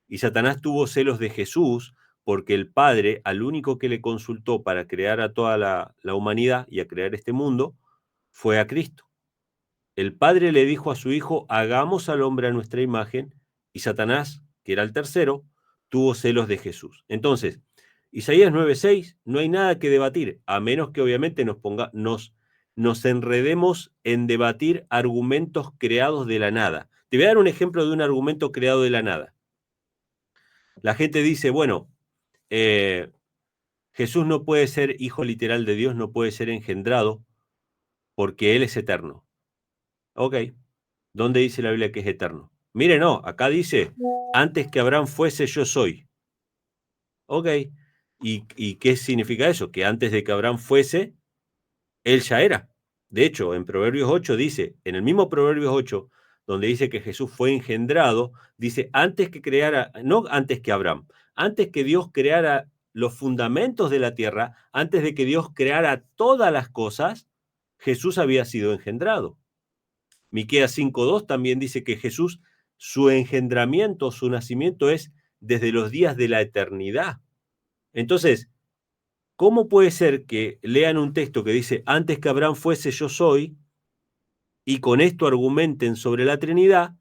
Y Satanás tuvo celos de Jesús porque el Padre, al único que le consultó para crear a toda la humanidad y a crear este mundo, fue a Cristo. El Padre le dijo a su Hijo, hagamos al hombre a nuestra imagen, y Satanás, que era el tercero, tuvo celos de Jesús. Entonces, Isaías 9:6, no hay nada que debatir, a menos que obviamente nos enredemos en debatir argumentos creados de la nada. Te voy a dar un ejemplo de un argumento creado de la nada. La gente dice, bueno, eh, Jesús no puede ser hijo literal de Dios, no puede ser engendrado, porque Él es eterno. Ok, ¿dónde dice la Biblia que es eterno? Mire, no, acá dice, antes que Abraham fuese, yo soy. Ok. ¿Y qué significa eso? Que antes de que Abraham fuese, él ya era. De hecho, en Proverbios 8 dice, en el mismo Proverbios 8, donde dice que Jesús fue engendrado, dice, antes que creara, no antes que Abraham, antes que Dios creara los fundamentos de la tierra, antes de que Dios creara todas las cosas, Jesús había sido engendrado. Miqueas 5:2 también dice que Jesús, su engendramiento, su nacimiento es desde los días de la eternidad. Entonces, ¿cómo puede ser que lean un texto que dice, antes que Abraham fuese yo soy, y con esto argumenten sobre la Trinidad,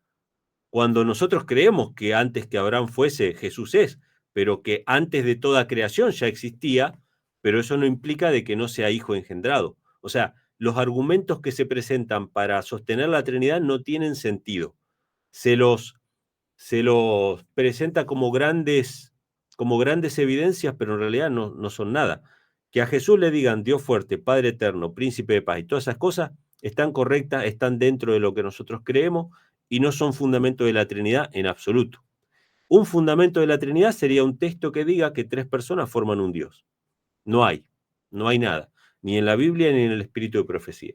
cuando nosotros creemos que antes que Abraham fuese Jesús es, pero que antes de toda creación ya existía, pero eso no implica de que no sea hijo engendrado? O sea, los argumentos que se presentan para sostener la Trinidad no tienen sentido. Se los presenta como grandes evidencias, pero en realidad no son nada. Que a Jesús le digan Dios fuerte, Padre eterno, príncipe de paz y todas esas cosas están correctas, están dentro de lo que nosotros creemos y no son fundamento de la Trinidad en absoluto. Un fundamento de la Trinidad sería un texto que diga que 3 personas forman un Dios. No hay nada, ni en la Biblia ni en el Espíritu de Profecía.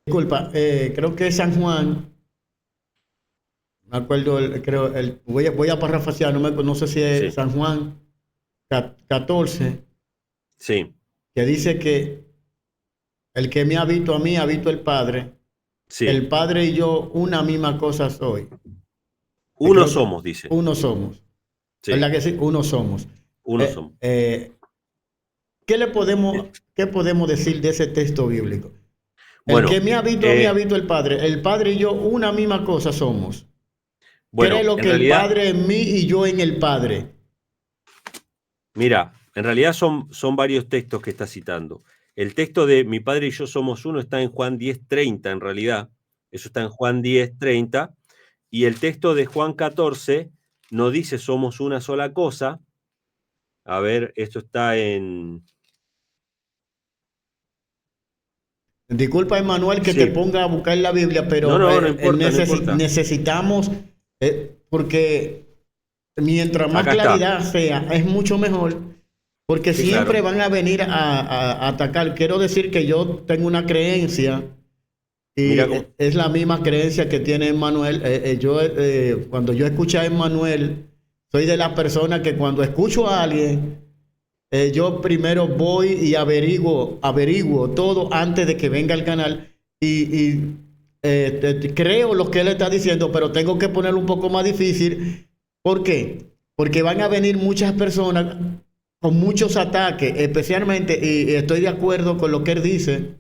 Disculpa, creo que es San Juan, me acuerdo, voy a parafrasear, no sé si es Sí, San Juan 14, sí, que dice que el que me ha visto a mí, ha visto el Padre. sí. El Padre y yo una misma cosa soy. Uno Creo que somos, dice. uno somos. Sí, ¿Verdad que sí? Uno somos. uno Eh, somos. eh, qué podemos decir de ese texto bíblico? El que Bueno, me ha visto a mí, ha visto el Padre. El Padre y yo una misma cosa somos. Creo en que el realidad, Padre en mí y yo en el Padre. mira, en realidad son varios textos que está citando. El texto de mi padre y yo somos uno está en Juan 10:30, en realidad. Eso está en Juan 10:30. Y el texto de Juan 14 no dice somos una sola cosa. A ver, esto está en... Disculpa, Emanuel, que te Sí, ponga a buscar la Biblia, no, pero no importa, no importa. necesitamos, porque mientras más Acá está. claridad sea, es mucho mejor, porque Sí, siempre claro. van a venir a atacar. Quiero decir que yo tengo una creencia y Mira cómo... es la misma creencia que tiene Emmanuel. Cuando yo escucho a Emmanuel, soy de las personas que cuando escucho a alguien, yo primero voy y averiguo todo antes de que venga al canal y creo lo que él está diciendo, pero tengo que ponerlo un poco más difícil. ¿Por qué? Porque van a venir muchas personas con muchos ataques, especialmente, y estoy de acuerdo con lo que él dice,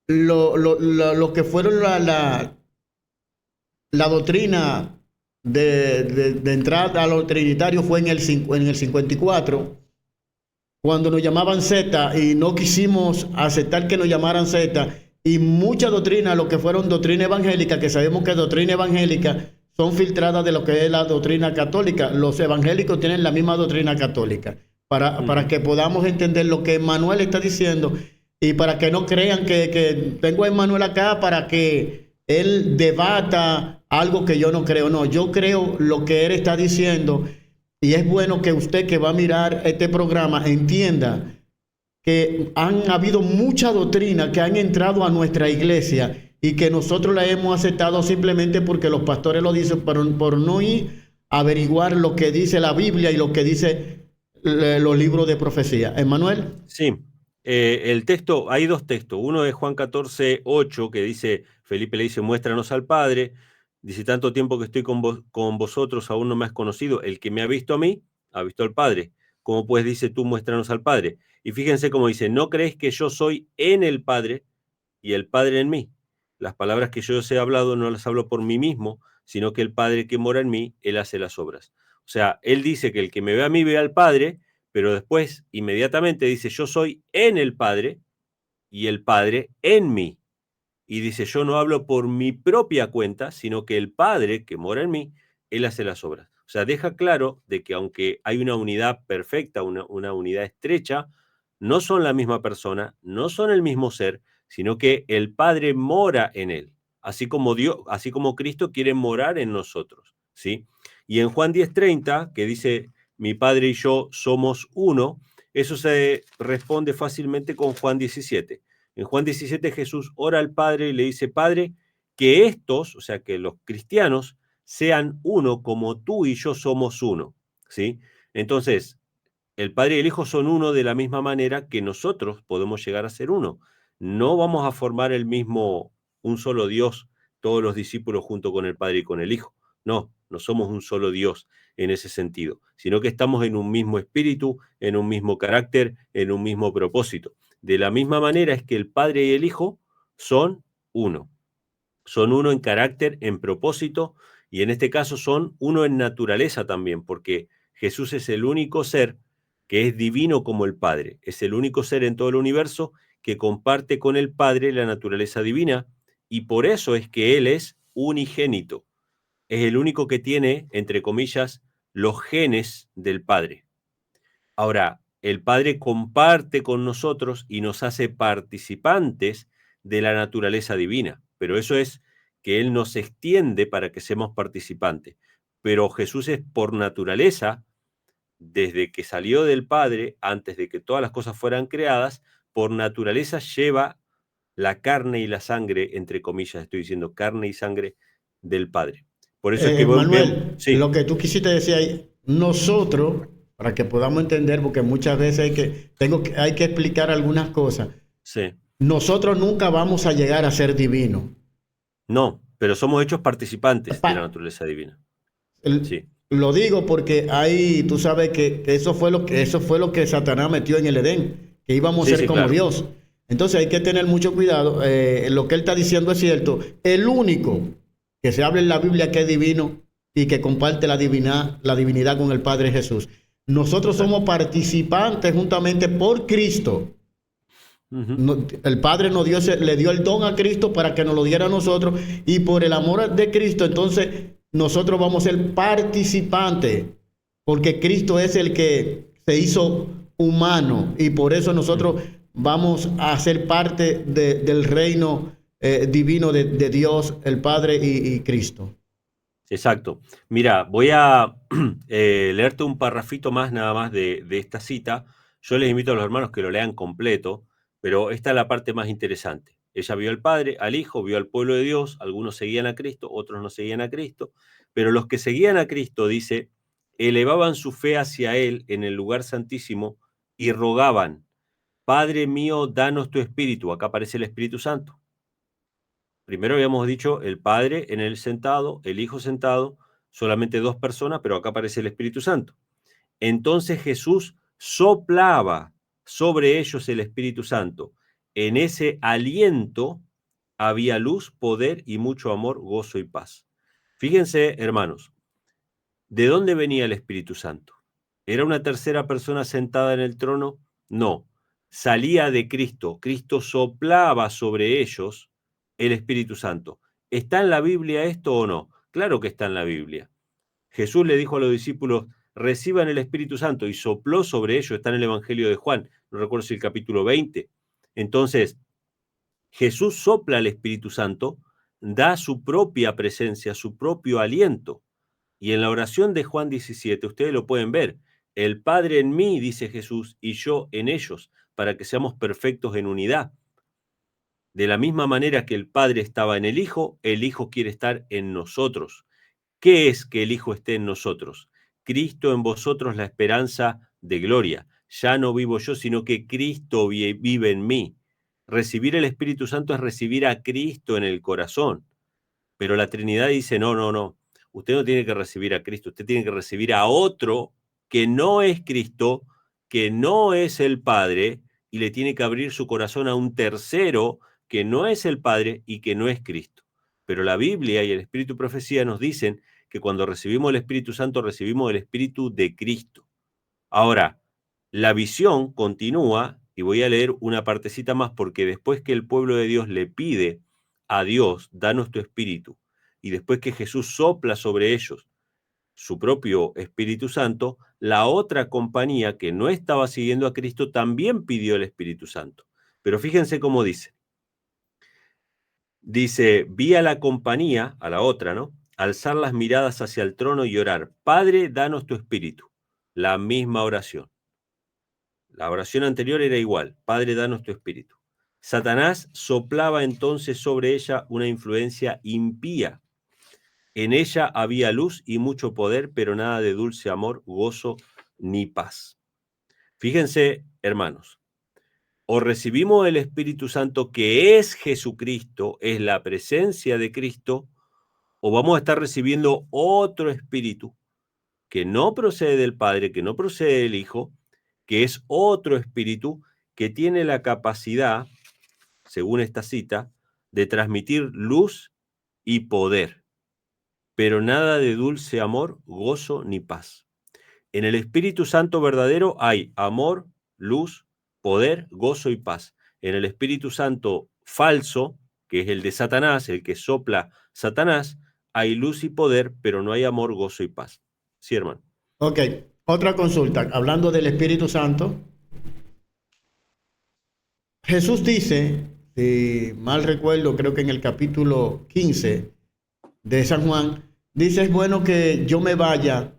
lo que fueron la doctrina de entrada a los trinitarios fue en el 54, cuando nos llamaban Z y no quisimos aceptar que nos llamaran Z, y muchas doctrinas, lo que fueron doctrina evangélica, que sabemos que doctrina evangélica son filtradas de lo que es la doctrina católica. Los evangélicos tienen la misma doctrina católica, para que podamos entender lo que Manuel está diciendo y para que no crean que tengo a Manuel acá para que él debata algo que yo no creo. No, yo creo lo que él está diciendo. Y es bueno que usted que va a mirar este programa entienda que han habido mucha doctrina que han entrado a nuestra iglesia y que nosotros la hemos aceptado simplemente porque los pastores lo dicen, por no ir a averiguar lo que dice la Biblia y lo que dice los libros de profecía. Emmanuel. Sí, el texto, hay 2 textos. Uno es Juan 14:8, que dice, Felipe le dice, muéstranos al Padre. Dice, tanto tiempo que estoy con vosotros, aún no me has conocido. El que me ha visto a mí, ha visto al Padre. ¿Cómo pues dice tú, muéstranos al Padre? Y fíjense cómo dice, no creéis que yo soy en el Padre y el Padre en mí. Las palabras que yo os he hablado no las hablo por mí mismo, sino que el Padre que mora en mí, él hace las obras. O sea, él dice que el que me ve a mí ve al Padre, pero después inmediatamente dice, yo soy en el Padre y el Padre en mí. Y dice, yo no hablo por mi propia cuenta, sino que el Padre que mora en mí, él hace las obras. O sea, deja claro de que aunque hay una unidad perfecta, una unidad estrecha, no son la misma persona, no son el mismo ser, sino que el Padre mora en él, así como Dios, así como Cristo quiere morar en nosotros, ¿sí? Y en Juan 10:30, que dice, mi Padre y yo somos uno, eso se responde fácilmente con Juan 17. En Juan 17 Jesús ora al Padre y le dice, Padre, que estos, o sea, que los cristianos, sean uno como tú y yo somos uno, ¿sí? Entonces, el Padre y el Hijo son uno de la misma manera que nosotros podemos llegar a ser uno. No vamos a formar un solo Dios, todos los discípulos junto con el Padre y con el Hijo. No, no somos un solo Dios en ese sentido, sino que estamos en un mismo espíritu, en un mismo carácter, en un mismo propósito. De la misma manera es que el Padre y el Hijo son uno. Son uno en carácter, en propósito, y en este caso son uno en naturaleza también, porque Jesús es el único ser que es divino como el Padre. Es el único ser en todo el universo que comparte con el Padre la naturaleza divina, y por eso es que Él es unigénito. Es el único que tiene, entre comillas, los genes del Padre. Ahora, el Padre comparte con nosotros y nos hace participantes de la naturaleza divina, pero eso es que Él nos extiende para que seamos participantes. Pero Jesús es por naturaleza, desde que salió del Padre, antes de que todas las cosas fueran creadas, por naturaleza lleva la carne y la sangre, entre comillas, estoy diciendo carne y sangre del Padre. Por eso es que vemos, Manuel, sí, lo que tú quisiste decir ahí, nosotros, para que podamos entender, porque muchas veces hay que explicar algunas cosas, sí, nosotros nunca vamos a llegar a ser divinos. no, pero somos hechos participantes de la Pa- naturaleza divina. el- Sí, lo digo porque ahí tú sabes que eso fue lo que Satanás metió en el Edén, que íbamos a sí, ser sí, como claro. Dios. Entonces hay que tener mucho cuidado. Lo que él está diciendo es cierto. El único que se habla en la Biblia que es divino y que comparte la divinidad con el Padre Jesús. Nosotros Exacto. somos participantes juntamente por Cristo. Ujú. El Padre le dio el don a Cristo para que nos lo diera a nosotros, y por el amor de Cristo, entonces nosotros vamos a ser participantes, porque Cristo es el que se hizo humano, y por eso nosotros Ujú. vamos a ser parte del reino divino de Dios, el Padre y Cristo. Exacto. Mira, voy a leerte un parrafito más nada más de esta cita. Yo les invito a los hermanos que lo lean completo, pero esta es la parte más interesante. Ella vio al Padre, al Hijo, vio al pueblo de Dios, algunos seguían a Cristo, otros no seguían a Cristo, pero los que seguían a Cristo, dice, elevaban su fe hacia Él en el lugar santísimo y rogaban, Padre mío, danos tu Espíritu. Acá aparece el Espíritu Santo. Primero habíamos dicho el Padre en el sentado, el Hijo sentado, solamente dos personas, pero acá aparece el Espíritu Santo. Entonces Jesús soplaba sobre ellos el Espíritu Santo. En ese aliento había luz, poder y mucho amor, gozo y paz. Fíjense, hermanos, ¿de dónde venía el Espíritu Santo? ¿Era una tercera persona sentada en el trono? No, salía de Cristo. Cristo soplaba sobre ellos el Espíritu Santo. ¿Está en la Biblia esto o no? Claro que está en la Biblia. Jesús le dijo a los discípulos, reciban el Espíritu Santo, y sopló sobre ellos, está en el Evangelio de Juan, no recuerdo si el capítulo 20. Entonces, Jesús sopla el Espíritu Santo, da su propia presencia, su propio aliento. Y en la oración de Juan 17, ustedes lo pueden ver, el Padre en mí, dice Jesús, y yo en ellos, para que seamos perfectos en unidad. De la misma manera que el Padre estaba en el Hijo quiere estar en nosotros. ¿Qué es que el Hijo esté en nosotros? Cristo en vosotros, la esperanza de gloria. Ya no vivo yo, sino que Cristo vive en mí. Recibir el Espíritu Santo es recibir a Cristo en el corazón. Pero la Trinidad dice, no, no, no. Usted no tiene que recibir a Cristo, usted tiene que recibir a otro que no es Cristo, que no es el Padre, y le tiene que abrir su corazón a un tercero que no es el Padre y que no es Cristo. Pero la Biblia y el Espíritu y Profecía nos dicen que cuando recibimos el Espíritu Santo, recibimos el Espíritu de Cristo. Ahora, la visión continúa, y voy a leer una partecita más, porque después que el pueblo de Dios le pide a Dios, danos tu Espíritu, y después que Jesús sopla sobre ellos su propio Espíritu Santo, la otra compañía que no estaba siguiendo a Cristo también pidió el Espíritu Santo. Pero fíjense cómo dice. Dice, vi a la compañía, a la otra, ¿no? alzar las miradas hacia el trono y orar, Padre, danos tu espíritu. La misma oración. La oración anterior era igual, Padre, danos tu espíritu. Satanás soplaba entonces sobre ella una influencia impía. En ella había luz y mucho poder, pero nada de dulce amor, gozo ni paz. Fíjense, hermanos, o recibimos el Espíritu Santo, que es Jesucristo, es la presencia de Cristo, o vamos a estar recibiendo otro espíritu que no procede del Padre, que no procede del Hijo, que es otro espíritu que tiene la capacidad, según esta cita, de transmitir luz y poder, pero nada de dulce amor, gozo ni paz. En el Espíritu Santo verdadero hay amor, luz, poder, gozo y paz. En el Espíritu Santo falso, que es el de Satanás, el que sopla Satanás, hay luz y poder, pero no hay amor, gozo y paz. Sí, hermano. Ok, otra consulta. Hablando del Espíritu Santo, Jesús dice, si mal recuerdo, creo que en el capítulo 15 de San Juan, dice, es bueno que yo me vaya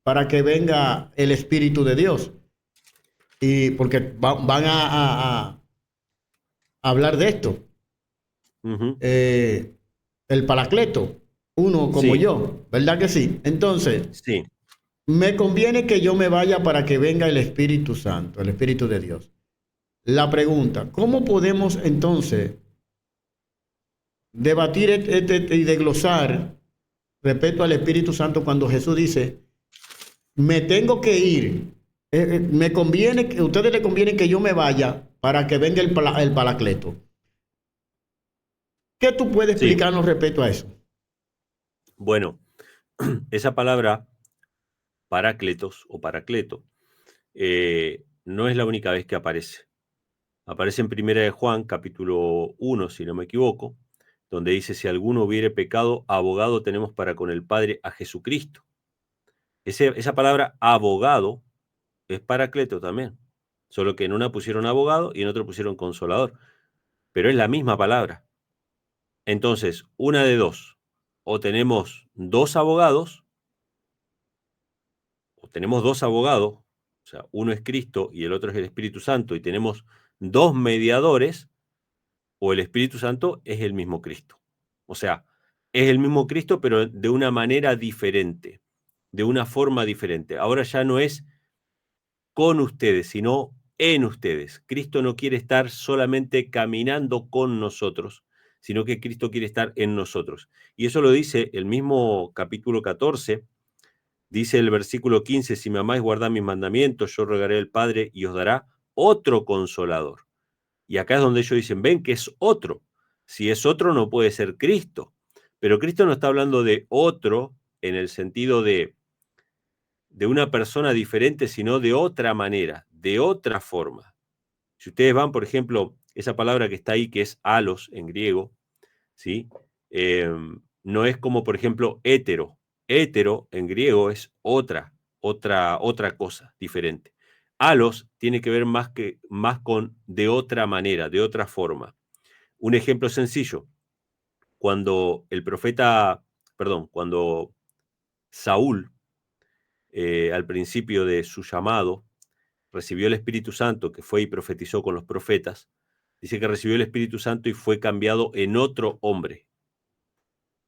para que venga el Espíritu de Dios. Y porque van a hablar de esto. Ujú. El Paracleto, uno como Sí, yo, ¿verdad que sí? Entonces, sí, me conviene que yo me vaya para que venga el Espíritu Santo, el Espíritu de Dios. La pregunta, ¿cómo podemos entonces debatir y desglosar respecto al Espíritu Santo cuando Jesús dice, me tengo que ir, me conviene, a ustedes les conviene que yo me vaya para que venga el Paracleto? ¿Qué tú puedes sí. explicarnos respecto a eso? Bueno, esa palabra parácletos o paracleto no es la única vez que aparece. Aparece en Primera de Juan, capítulo 1, si no me equivoco, donde dice, si alguno hubiere pecado, abogado tenemos para con el Padre a Jesucristo. Esa palabra abogado es paracleto también, solo que en una pusieron abogado y en otra pusieron consolador, pero es la misma palabra. Entonces, una de dos, o tenemos dos abogados, o sea, uno es Cristo y el otro es el Espíritu Santo, y tenemos dos mediadores, o el Espíritu Santo es el mismo Cristo. O sea, es el mismo Cristo, pero de una manera diferente, de una forma diferente. Ahora ya no es con ustedes, sino en ustedes. Cristo no quiere estar solamente caminando con nosotros, sino que Cristo quiere estar en nosotros. Y eso lo dice el mismo capítulo 14, dice el versículo 15, si me amáis, guardad mis mandamientos, yo rogaré al Padre y os dará otro consolador. Y acá es donde ellos dicen, ven que es otro. Si es otro no puede ser Cristo. Pero Cristo no está hablando de otro en el sentido de una persona diferente, sino de otra manera, de otra forma. Si ustedes van, por ejemplo, esa palabra que está ahí, que es alos en griego, ¿sí? No es como, por ejemplo, hétero. Hétero en griego es otra cosa diferente. Alos tiene que ver más con de otra manera, de otra forma. Un ejemplo sencillo, cuando cuando Saúl, al principio de su llamado, recibió el Espíritu Santo, que fue y profetizó con los profetas, dice que recibió el Espíritu Santo y fue cambiado en otro hombre.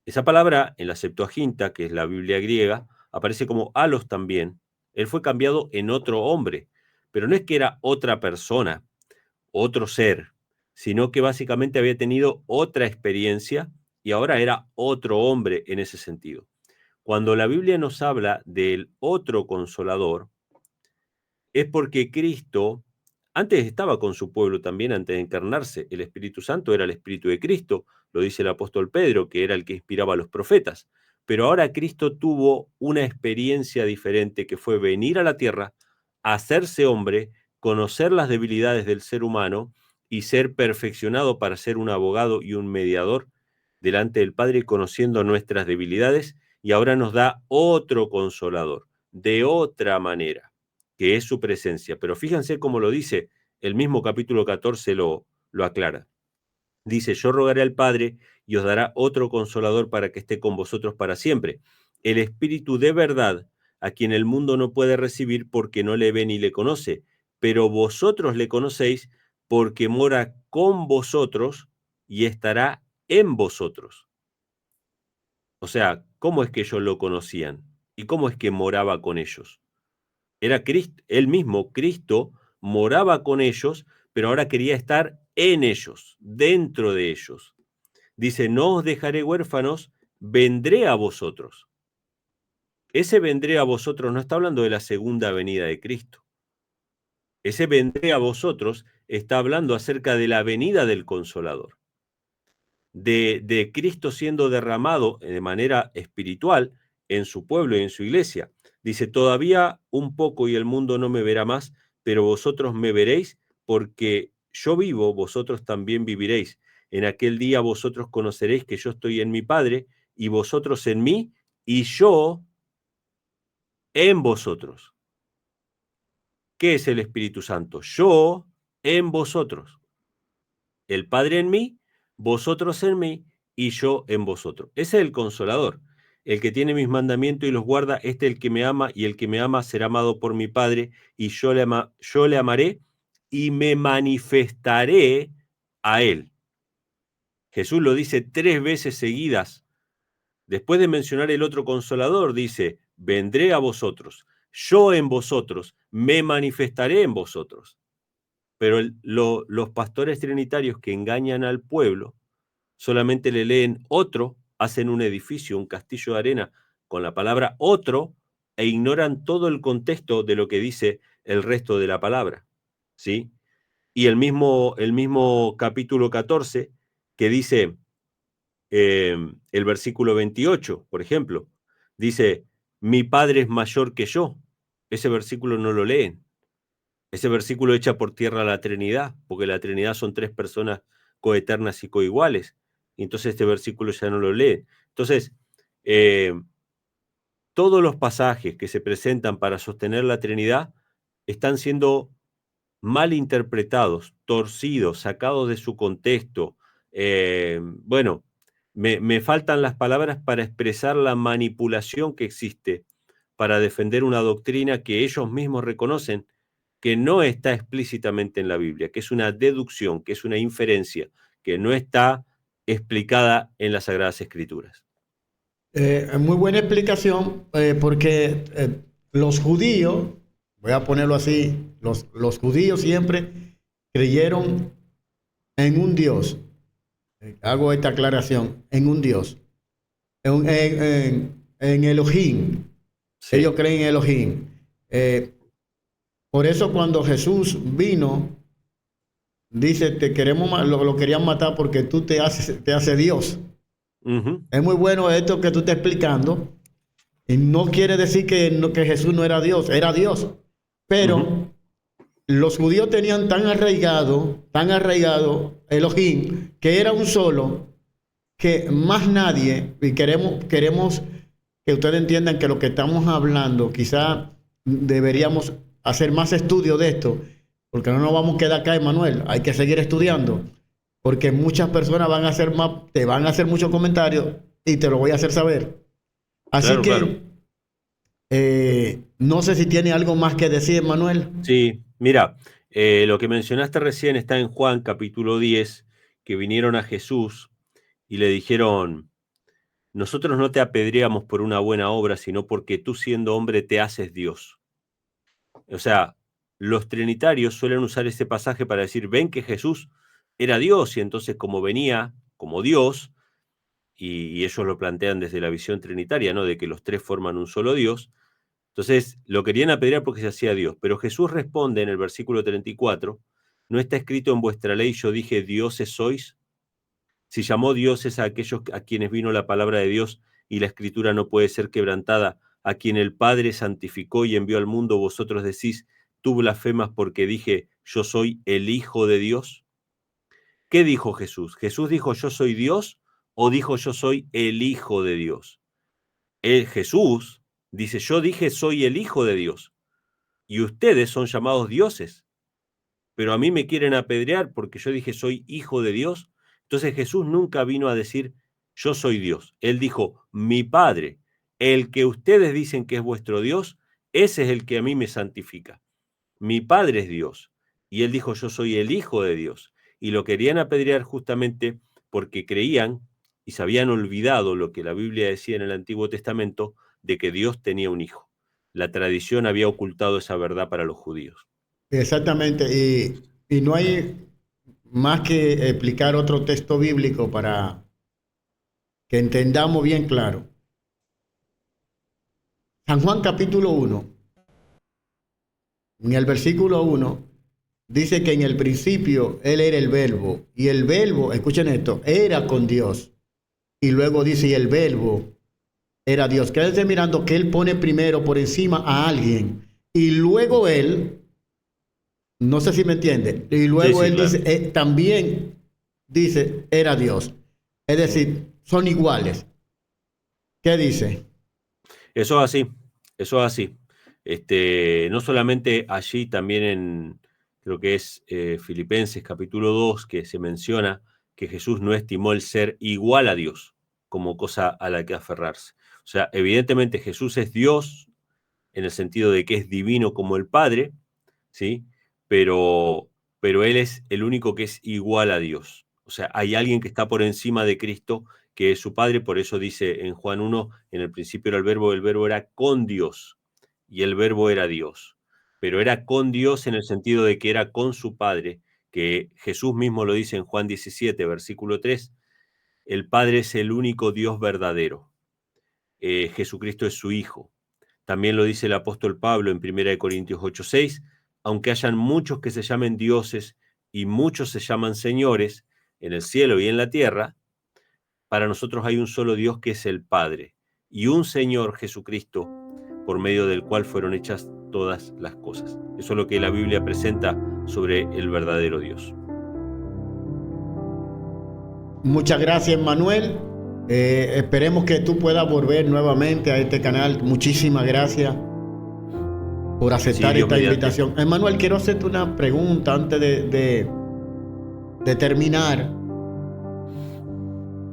Esa palabra en la Septuaginta, que es la Biblia griega, aparece como alos también. Él fue cambiado en otro hombre, pero no es que era otra persona, otro ser, sino que básicamente había tenido otra experiencia y ahora era otro hombre en ese sentido. Cuando la Biblia nos habla del otro consolador, es porque Cristo antes estaba con su pueblo también, antes de encarnarse. El Espíritu Santo era el Espíritu de Cristo, lo dice el apóstol Pedro, que era el que inspiraba a los profetas. Pero ahora Cristo tuvo una experiencia diferente, que fue venir a la tierra, hacerse hombre, conocer las debilidades del ser humano y ser perfeccionado para ser un abogado y un mediador delante del Padre, conociendo nuestras debilidades, y ahora nos da otro consolador, de otra manera, que es su presencia. Pero fíjense cómo lo dice, el mismo capítulo 14 lo aclara. Dice, yo rogaré al Padre y os dará otro consolador para que esté con vosotros para siempre. El Espíritu de verdad, a quien el mundo no puede recibir porque no le ve ni le conoce, pero vosotros le conocéis porque mora con vosotros y estará en vosotros. O sea, ¿cómo es que ellos lo conocían? ¿Y cómo es que moraba con ellos? Era Cristo, él mismo, Cristo, moraba con ellos, pero ahora quería estar en ellos, dentro de ellos. Dice, no os dejaré huérfanos, vendré a vosotros. Ese vendré a vosotros no está hablando de la segunda venida de Cristo. Ese vendré a vosotros está hablando acerca de la venida del Consolador, de Cristo siendo derramado de manera espiritual en su pueblo y en su iglesia. Dice, todavía un poco y el mundo no me verá más, pero vosotros me veréis, porque yo vivo, vosotros también viviréis. En aquel día vosotros conoceréis que yo estoy en mi Padre, y vosotros en mí, y yo en vosotros. ¿Qué es el Espíritu Santo? Yo en vosotros. El Padre en mí, vosotros en mí, y yo en vosotros. Ese es el Consolador. El que tiene mis mandamientos y los guarda, este es el que me ama, y el que me ama será amado por mi Padre, y yo le amaré y me manifestaré a él. Jesús lo dice 3 veces seguidas. Después de mencionar el otro Consolador, dice, vendré a vosotros, yo en vosotros, me manifestaré en vosotros. Pero los pastores trinitarios que engañan al pueblo solamente le leen otro, hacen un edificio, un castillo de arena con la palabra otro e ignoran todo el contexto de lo que dice el resto de la palabra, ¿sí? Y el mismo capítulo 14 que dice el versículo 28, por ejemplo, dice, mi Padre es mayor que yo. Ese versículo no lo leen. Ese versículo echa por tierra la Trinidad, porque la Trinidad son 3 personas coeternas y coiguales. Y entonces este versículo ya no lo leen. Entonces, todos los pasajes que se presentan para sostener la Trinidad están siendo mal interpretados, torcidos, sacados de su contexto. Bueno, me faltan las palabras para expresar la manipulación que existe para defender una doctrina que ellos mismos reconocen que no está explícitamente en la Biblia, que es una deducción, que es una inferencia, que no está explicada en las Sagradas Escrituras. Muy buena explicación, porque los judíos, voy a ponerlo así, los judíos siempre creyeron en un Dios. Hago esta aclaración, en un Dios, en Elohim. Sí. Ellos creen en Elohim. Por eso cuando Jesús vino, dice, te queremos, lo querían matar porque tú te haces Dios. Uh-huh. Es muy bueno esto que tú estás explicando. Y no quiere decir que Jesús no era Dios, era Dios. Pero los judíos tenían tan arraigado Elohim, que era un solo, que más nadie, y queremos que ustedes entiendan que lo que estamos hablando, quizá deberíamos hacer más estudio de esto, porque no nos vamos a quedar acá, Emanuel. Hay que seguir estudiando, porque muchas personas te van a hacer muchos comentarios y te lo voy a hacer saber. Así Claro, que, claro. No sé si tiene algo más que decir, Manuel. Sí, mira, lo que mencionaste recién está en Juan capítulo 10, que vinieron a Jesús y le dijeron, nosotros no te apedreamos por una buena obra, sino porque tú siendo hombre te haces Dios. O sea, los trinitarios suelen usar este pasaje para decir, ven que Jesús era Dios y entonces como venía como Dios, y ellos lo plantean desde la visión trinitaria, ¿no? De que los 3 forman un solo Dios. Entonces lo querían apedrear porque se hacía Dios, pero Jesús responde en el versículo 34, ¿no está escrito en vuestra ley, yo dije, dioses sois? Si llamó dioses a aquellos a quienes vino la palabra de Dios y la escritura no puede ser quebrantada, a quien el Padre santificó y envió al mundo, vosotros decís, tú blasfemas porque dije, yo soy el Hijo de Dios. ¿Qué dijo Jesús? ¿Jesús dijo, yo soy Dios o dijo, yo soy el Hijo de Dios? Jesús dice, yo dije, soy el Hijo de Dios. Y ustedes son llamados dioses, pero a mí me quieren apedrear porque yo dije soy hijo de Dios. Entonces Jesús nunca vino a decir, yo soy Dios. Él dijo, mi Padre, el que ustedes dicen que es vuestro Dios, ese es el que a mí me santifica. Mi Padre es Dios. Y él dijo, yo soy el Hijo de Dios. Y lo querían apedrear justamente porque creían y se habían olvidado lo que la Biblia decía en el Antiguo Testamento, de que Dios tenía un hijo. La tradición había ocultado esa verdad para los judíos. Exactamente. Y no hay más que explicar otro texto bíblico para que entendamos bien claro. San Juan capítulo 1, en el versículo 1, dice que en el principio Él era el Verbo, y el Verbo, escuchen esto, era con Dios. Y luego dice, y el Verbo era Dios. Quédense mirando que Él pone primero por encima a alguien, y luego Él, no sé si me entiende, y luego Él claro. Dice, también dice, era Dios. Es decir, son iguales. ¿Qué dice? Eso es así, eso es así. No solamente allí, también en, creo que es Filipenses capítulo 2, que se menciona que Jesús no estimó el ser igual a Dios como cosa a la que aferrarse. O sea, evidentemente Jesús es Dios en el sentido de que es divino como el Padre, ¿sí? Pero Él es el único que es igual a Dios. O sea, hay alguien que está por encima de Cristo, que es su Padre. Por eso dice en Juan 1, en el principio era el Verbo era con Dios, y el Verbo era Dios. Pero era con Dios en el sentido de que era con su Padre, que Jesús mismo lo dice en Juan 17, versículo 3, el Padre es el único Dios verdadero. Jesucristo es su Hijo. También lo dice el apóstol Pablo en 1 Corintios 8:6, aunque hayan muchos que se llamen dioses y muchos se llaman señores en el cielo y en la tierra, para nosotros hay un solo Dios que es el Padre, y un Señor Jesucristo, por medio del cual fueron hechas todas las cosas. Eso es lo que la Biblia presenta sobre el verdadero Dios. Muchas gracias, Manuel. Esperemos que tú puedas volver nuevamente a este canal. Muchísimas gracias por aceptar esta invitación. Manuel, quiero hacerte una pregunta antes de terminar.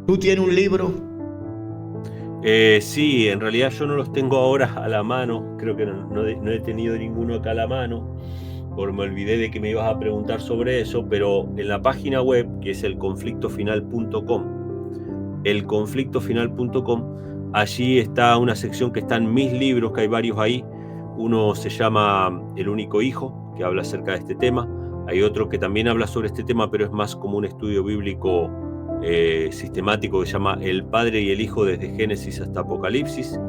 ¿Tú tienes un libro? Sí, en realidad yo no los tengo ahora a la mano. Creo que no he tenido ninguno acá a la mano, porque me olvidé de que me ibas a preguntar sobre eso, pero en la página web, que es elconflictofinal.com, allí está una sección que están mis libros, que hay varios ahí. Uno se llama El único hijo, que habla acerca de este tema. Hay otro que también habla sobre este tema, pero es más como un estudio bíblico sistemático, que se llama El Padre y el Hijo desde Génesis hasta Apocalipsis.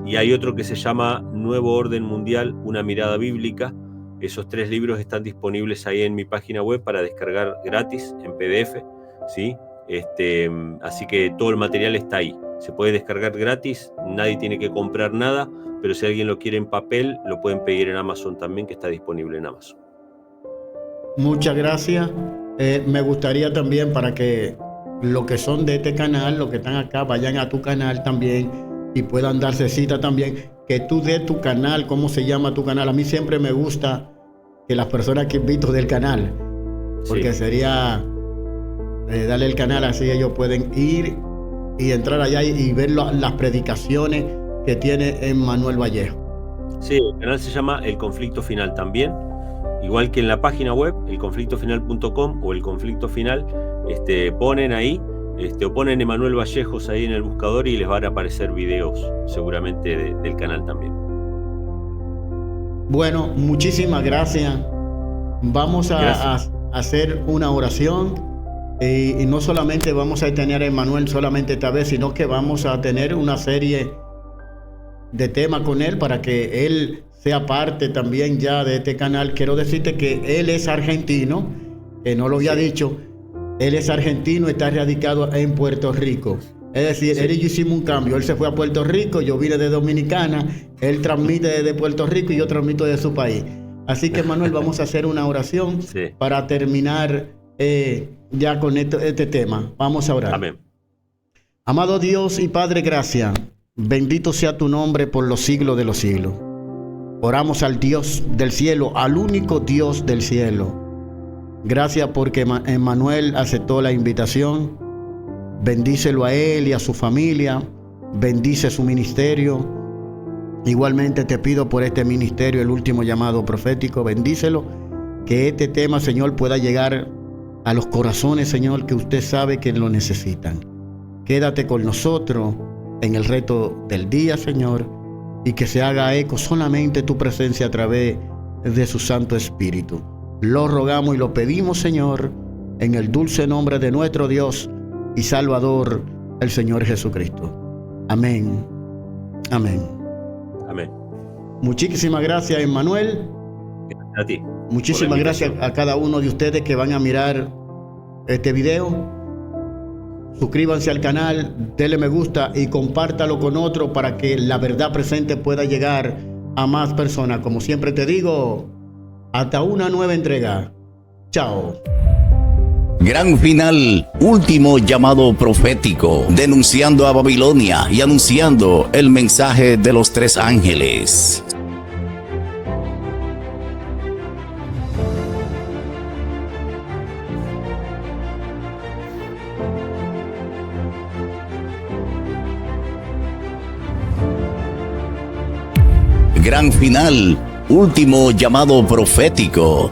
Y hay otro que se llama Nuevo Orden Mundial, una mirada bíblica. Esos 3 libros están disponibles ahí en mi página web para descargar gratis en PDF, ¿sí? Así que todo el material está ahí. Se puede descargar gratis, nadie tiene que comprar nada, pero si alguien lo quiere en papel, lo pueden pedir en Amazon también, que está disponible en Amazon. Muchas gracias. Me gustaría también, para que los que son de este canal, los que están acá, vayan a tu canal también y puedan darse cita también, que tú des tu canal, cómo se llama tu canal. A mí siempre me gusta que las personas que invito del canal, porque sí, sería darle el canal, así ellos pueden ir y entrar allá y ver las predicaciones que tiene Manuel Vallejo. Sí, el canal se llama El Conflicto Final también, igual que en la página web, elconflictofinal.com o El Conflicto Final, ponen ahí, o ponen Emanuel Vallejos ahí en el buscador y les van a aparecer videos seguramente del canal también. Bueno, muchísimas gracias. Vamos a hacer una oración y no solamente vamos a tener a Emanuel solamente esta vez, sino que vamos a tener una serie de temas con él para que él sea parte también ya de este canal. Quiero decirte que él es argentino, que no lo había dicho. Él es argentino, está radicado en Puerto Rico. Es decir, él y yo hicimos un cambio. Él se fue a Puerto Rico, yo vine de Dominicana, él transmite desde Puerto Rico y yo transmito de su país. Así que, Manuel, vamos a hacer una oración para terminar ya con este tema. Vamos a orar. Amén. Amado Dios y Padre, gracias. Bendito sea tu nombre por los siglos de los siglos. Oramos al Dios del cielo, al único Dios del cielo. Gracias porque Emmanuel aceptó la invitación. Bendícelo a él y a su familia. Bendice su ministerio. Igualmente te pido por este ministerio, el último llamado profético. Bendícelo. Que este tema, Señor, pueda llegar a los corazones, Señor, que usted sabe que lo necesitan. Quédate con nosotros en el resto del día, Señor, y que se haga eco solamente tu presencia a través de su Santo Espíritu. Lo rogamos y lo pedimos, Señor, en el dulce nombre de nuestro Dios y Salvador, el Señor Jesucristo. Amén. Amén. Amén. Muchísimas gracias, Emmanuel. A ti. Muchísimas gracias a cada uno de ustedes que van a mirar este video. Suscríbanse al canal, denle me gusta y compártalo con otro para que la verdad presente pueda llegar a más personas. Como siempre te digo, hasta una nueva entrega. Chao. Gran final, último llamado profético, denunciando a Babilonia y anunciando el mensaje de los tres ángeles. Gran final, último llamado profético,